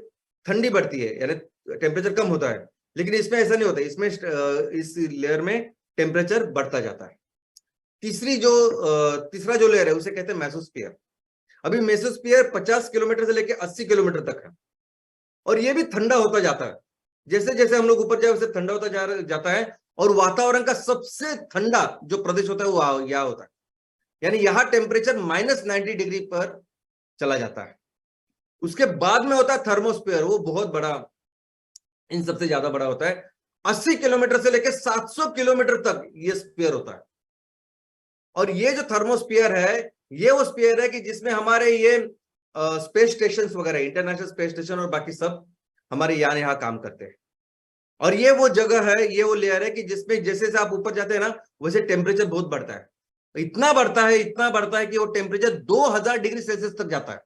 ठंडी बढ़ती है, यानी टेम्परेचर कम होता है, लेकिन इसमें ऐसा नहीं होता। इसमें इस लेयर में टेम्परेचर बढ़ता जाता है। तीसरा जो लेयर है उसे कहते हैं मेसोस्फियर। अभी मेसोस्फियर 50 किलोमीटर से लेकर 80 किलोमीटर तक है, और ये भी ठंडा होता जाता है। जैसे जैसे हम लोग ऊपर जाए वैसे ठंडा होता जाता है, और वातावरण का सबसे ठंडा जो प्रदेश होता है वो यहाँ होता है। यानी यहाँ टेम्परेचर -90 डिग्री पर चला जाता है। उसके बाद में होता है थर्मोस्फियर, वो बहुत बड़ा, इन सबसे ज्यादा बड़ा होता है। 80 किलोमीटर से लेकर 700 किलोमीटर तक ये स्फीयर होता है। और ये जो थर्मोस्फियर है, ये वो स्फीयर है कि जिसमें हमारे ये स्पेस स्टेशन वगैरह, इंटरनेशनल स्पेस स्टेशन और बाकी सब हमारे यहाँ काम करते हैं। और ये वो जगह है, ये वो लेयर है कि जिसमें जैसे जैसे आप ऊपर जाते हैं ना, वैसे टेम्परेचर बहुत बढ़ता है। इतना बढ़ता है कि वो टेम्परेचर 2000 डिग्री सेल्सियस तक जाता है।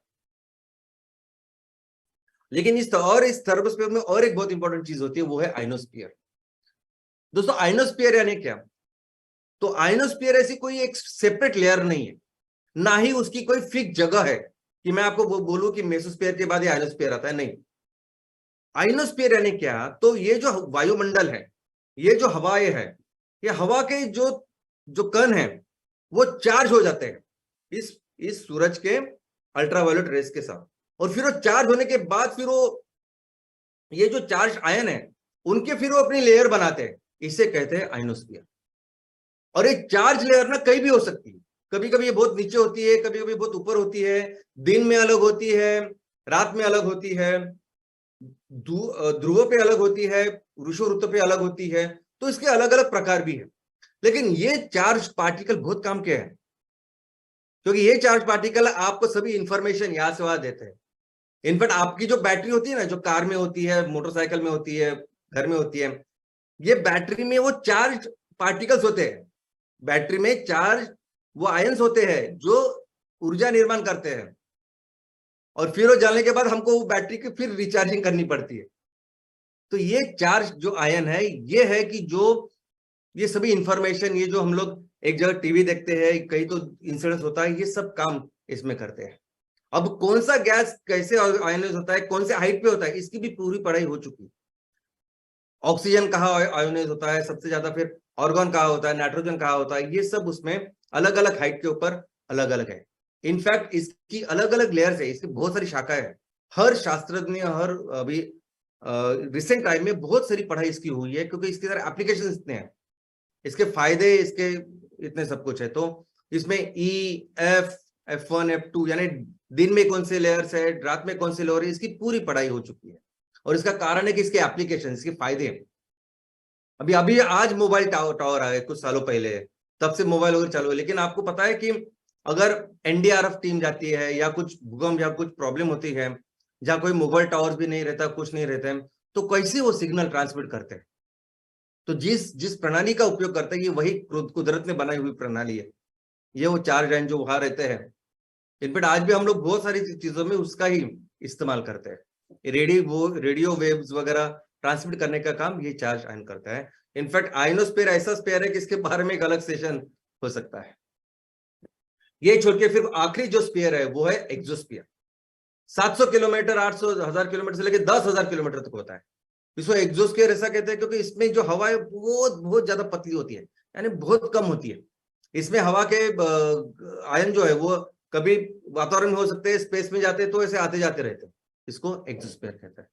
लेकिन इस थर्मोस्फीयर में और एक बहुत इंपॉर्टेंट चीज होती है, वो है आइनोस्फीयर। दोस्तों आइनोस्फीयर यानी क्या? तो आइनोस्फीयर ऐसी कोई एक सेपरेट लेयर नहीं है, ना ही उसकी कोई फिक्स जगह है कि मैं आपको बोलूं कि मेसोस्फीयर के बाद ये आइनोस्फीयर आता है, नहीं। आइनोस्फीयर यानी क्या? तो ये जो वायुमंडल है, ये जो हवाएं है, ये हवा के जो कण है वो चार्ज हो जाते हैं इस सूरज के अल्ट्रावायलेट रेस के साथ। और फिर वो चार्ज होने के बाद फिर वो ये जो चार्ज आयन है उनके फिर वो अपनी लेयर बनाते हैं, इसे कहते हैं आइनोस्फीयर। और ये चार्ज लेयर ना कहीं भी हो सकती है, कभी कभी ये बहुत नीचे होती है, कभी कभी बहुत ऊपर होती है, दिन में अलग होती है, रात में अलग होती है, ध्रुवों पे अलग होती है, ऋषु ऋतु पे अलग होती है। तो इसके अलग अलग प्रकार भी है। लेकिन ये चार्ज पार्टिकल बहुत काम के हैं, क्योंकि ये चार्ज पार्टिकल आपको सभी इंफॉर्मेशन यहाँ से वहां देते हैं। इनफैक्ट आपकी जो बैटरी होती है ना, जो कार में होती है, मोटरसाइकिल में होती है, घर में होती है, ये बैटरी में वो चार्ज पार्टिकल्स होते हैं। बैटरी में चार्ज वो आयंस होते हैं जो ऊर्जा निर्माण करते हैं, और फिर वो जलने के बाद हमको वो बैटरी की फिर रिचार्जिंग करनी पड़ती है। तो ये चार्ज जो आयन है, ये है कि जो ये सभी इंफॉर्मेशन, ये जो हम लोग एक जगह टीवी देखते हैं, कहीं तो इंसिडेंस होता है, ये सब काम इसमें करते हैं। अब कौन सा गैस कैसे आयोनाइज होता है, कौन से हाइट पे होता है, इसकी भी पूरी पढ़ाई हो चुकी है। ऑक्सीजन कहाँ आयोनाइज होता है सबसे ज्यादा, फिर ऑर्गन कहाँ होता है, नाइट्रोजन कहाँ होता है, ये सब उसमें अलग अलग हाइट के ऊपर अलग अलग है। इनफैक्ट इसकी अलग अलग लेयर्स है, इसकी बहुत सारी शाखाएं है। हर शास्त्रज्ञ, हर अभी रिसेंट टाइम में बहुत सारी पढ़ाई इसकी हुई है, क्योंकि इसके सारे एप्लीकेशन इतने हैं, इसके फायदे, इसके इतने सब कुछ है। तो इसमें F1, F2 यानी दिन में कौन से लेयर्स है, रात में कौन से लेयर है, इसकी पूरी पढ़ाई हो चुकी है। और इसका कारण है कि इसके एप्लीकेशन, इसके फायदे। अभी अभी आज मोबाइल टावर आए कुछ सालों पहले, तब से मोबाइल वगैरह चालू है। लेकिन आपको पता है कि अगर एनडीआरएफ टीम जाती है, या कुछ भूकंप या कुछ प्रॉब्लम होती है, जहां कोई मोबाइल टावर भी नहीं रहता, कुछ नहीं रहता है, तो कैसे वो सिग्नल ट्रांसमिट करते हैं? तो जिस प्रणाली का उपयोग करते हैं, ये वही कुदरत ने बनाई हुई प्रणाली है। ये वो चार लाइन जो वहां रहते हैं, इनफैक्ट आज भी हम लोग बहुत सारी चीजों में उसका ही इस्तेमाल करते हैं। रेडियो वेव्स वगैरह ट्रांसमिट करने का काम ये चार्ज आयन करता है। इनफैक्ट आयनोस्फीयर ऐसा स्फीयर है कि इसके बारे में एक अलग सेशन हो सकता है। ये छोड़ के फिर आखिरी जो स्फीयर है वो है एक्सोस्फीयर। 700 किलोमीटर, 800, 1000 किलोमीटर से लेकर 10,000 किलोमीटर तक होता है। इसको एक्सोस्फीयर ऐसा कहते हैं क्योंकि इसमें जो हवा है बहुत बहुत ज्यादा पतली होती है, यानी बहुत कम होती है। इसमें हवा के आयन जो है वो कभी वातावरण में हो सकते हैं, स्पेस में जाते हैं तो ऐसे आते जाते रहते हैं। इसको एक्सोस्फीयर कहते हैं।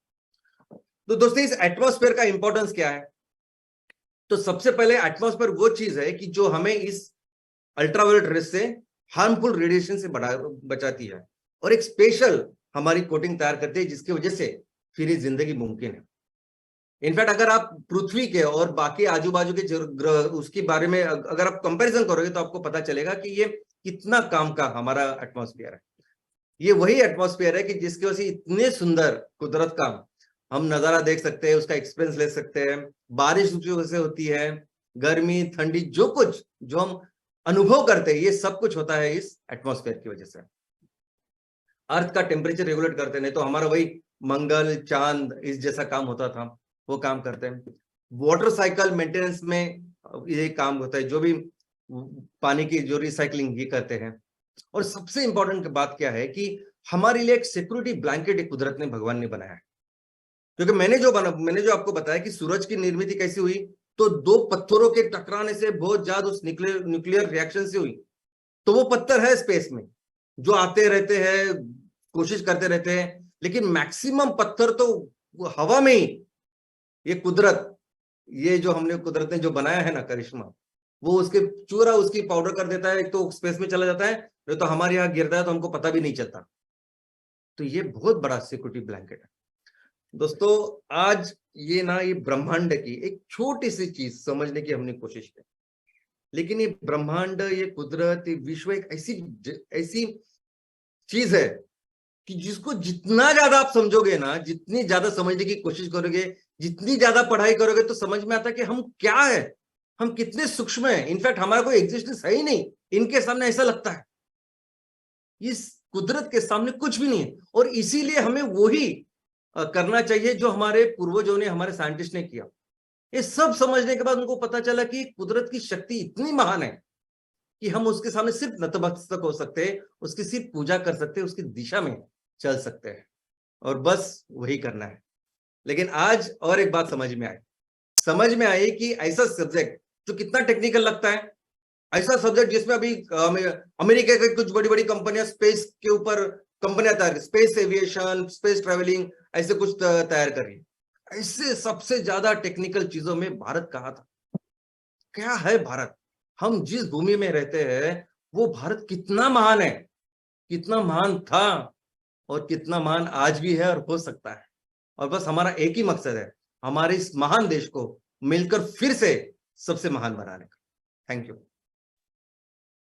तो दोस्तों, इस एटमॉस्फेयर का इंपॉर्टेंस क्या है? तो सबसे पहले एटमॉस्फेयर वो चीज है कि जो हमें इस अल्ट्रावायलेट रेस से, हार्मफुल रेडिएशन से बचाती है, और एक स्पेशल हमारी कोटिंग तैयार करती है, जिसकी वजह से फिर ये जिंदगी मुमकिन है। इनफैक्ट अगर आप पृथ्वी के और बाकी आजू बाजू के ग्रह उसके बारे में अगर आप कंपैरिजन करोगे तो आपको पता चलेगा कि ये कितना काम का हमारा एटमॉस्फेयर है। ये वही एटमॉस्फेयर है कि जिसकी वजह से इतने सुंदर कुदरत का हम नजारा देख सकते हैं, उसका एक्सपीरियंस ले सकते हैं। बारिश जो वजह से होती है, गर्मी, ठंडी, जो कुछ जो हम अनुभव करते हैं, ये सब कुछ होता है इस एटमॉस्फेयर की वजह से। अर्थ का टेम्परेचर रेगुलेट करते, नहीं तो हमारा वही मंगल, चांद इस जैसा काम होता था, वो काम करते हैं। वाटर साइकिल मेंटेनेंस में ये काम होता है, जो भी पानी की जो रिसाइकलिंग ये करते हैं। और सबसे इंपॉर्टेंट बात क्या है कि हमारे लिए एक सिक्योरिटी ब्लैंकेट एक कुदरत ने, भगवान ने बनाया है। क्योंकि मैंने जो आपको बताया कि सूरज की निर्मित कैसी हुई, तो दो पत्थरों के टकराने से बहुत ज्यादा उस न्यूक्लियर रिएक्शन से हुई। तो वो पत्थर है स्पेस में जो आते रहते हैं, कोशिश करते रहते हैं, लेकिन मैक्सिमम पत्थर तो हवा में ही ये कुदरत, ये जो हमने कुदरत ने जो बनाया है ना करिश्मा, वो उसके चूरा उसकी पाउडर कर देता है, एक तो स्पेस में चला जाता है, नहीं तो हमारे यहाँ गिरता है तो हमको पता भी नहीं चलता। तो ये बहुत बड़ा सिक्योरिटी ब्लैंकेट है दोस्तों। आज ये ना, ये ब्रह्मांड की एक छोटी सी चीज समझने की हमने कोशिश की, लेकिन ये ब्रह्मांड, ये कुदरत, ये विश्व एक ऐसी चीज है कि जिसको जितना ज्यादा आप समझोगे ना, जितनी ज्यादा समझने की कोशिश करोगे, जितनी ज्यादा पढ़ाई करोगे, तो समझ में आता है कि हम क्या है, हम कितने सूक्ष्म हैं। इनफैक्ट हमारा कोई एग्जिस्टेंस है ही नहीं, इनके सामने ऐसा लगता है। इस कुदरत के सामने कुछ भी नहीं है, और इसीलिए हमें वही करना चाहिए जो हमारे पूर्वजों ने, हमारे साइंटिस्ट ने किया। ये सब समझने के बाद उनको पता चला कि कुदरत की शक्ति इतनी महान है कि हम उसके सामने सिर्फ नतमस्तक हो सकते हैं, उसकी सिर्फ पूजा कर सकते हैं, उसकी दिशा में चल सकते हैं, और बस वही करना है। लेकिन आज और एक बात समझ में आई कि ऐसा सब्जेक्ट जो कितना टेक्निकल लगता है, ऐसा सब्जेक्ट जिसमें अभी अमेरिका के कुछ बड़ी बड़ी कंपनियां स्पेस के ऊपर कंपनियां तैयार, स्पेस एविएशन, स्पेस ट्रेवलिंग, ऐसे कुछ तैयार कर रही है। ऐसे सबसे ज्यादा टेक्निकल चीजों में भारत कहाँ था? क्या है भारत? हम जिस भूमि में रहते हैं वो भारत कितना महान है, कितना महान था, और कितना महान आज भी है और हो सकता है। और बस हमारा एक ही मकसद है, हमारे इस महान देश को मिलकर फिर से सबसे महान बनाने का। Thank you.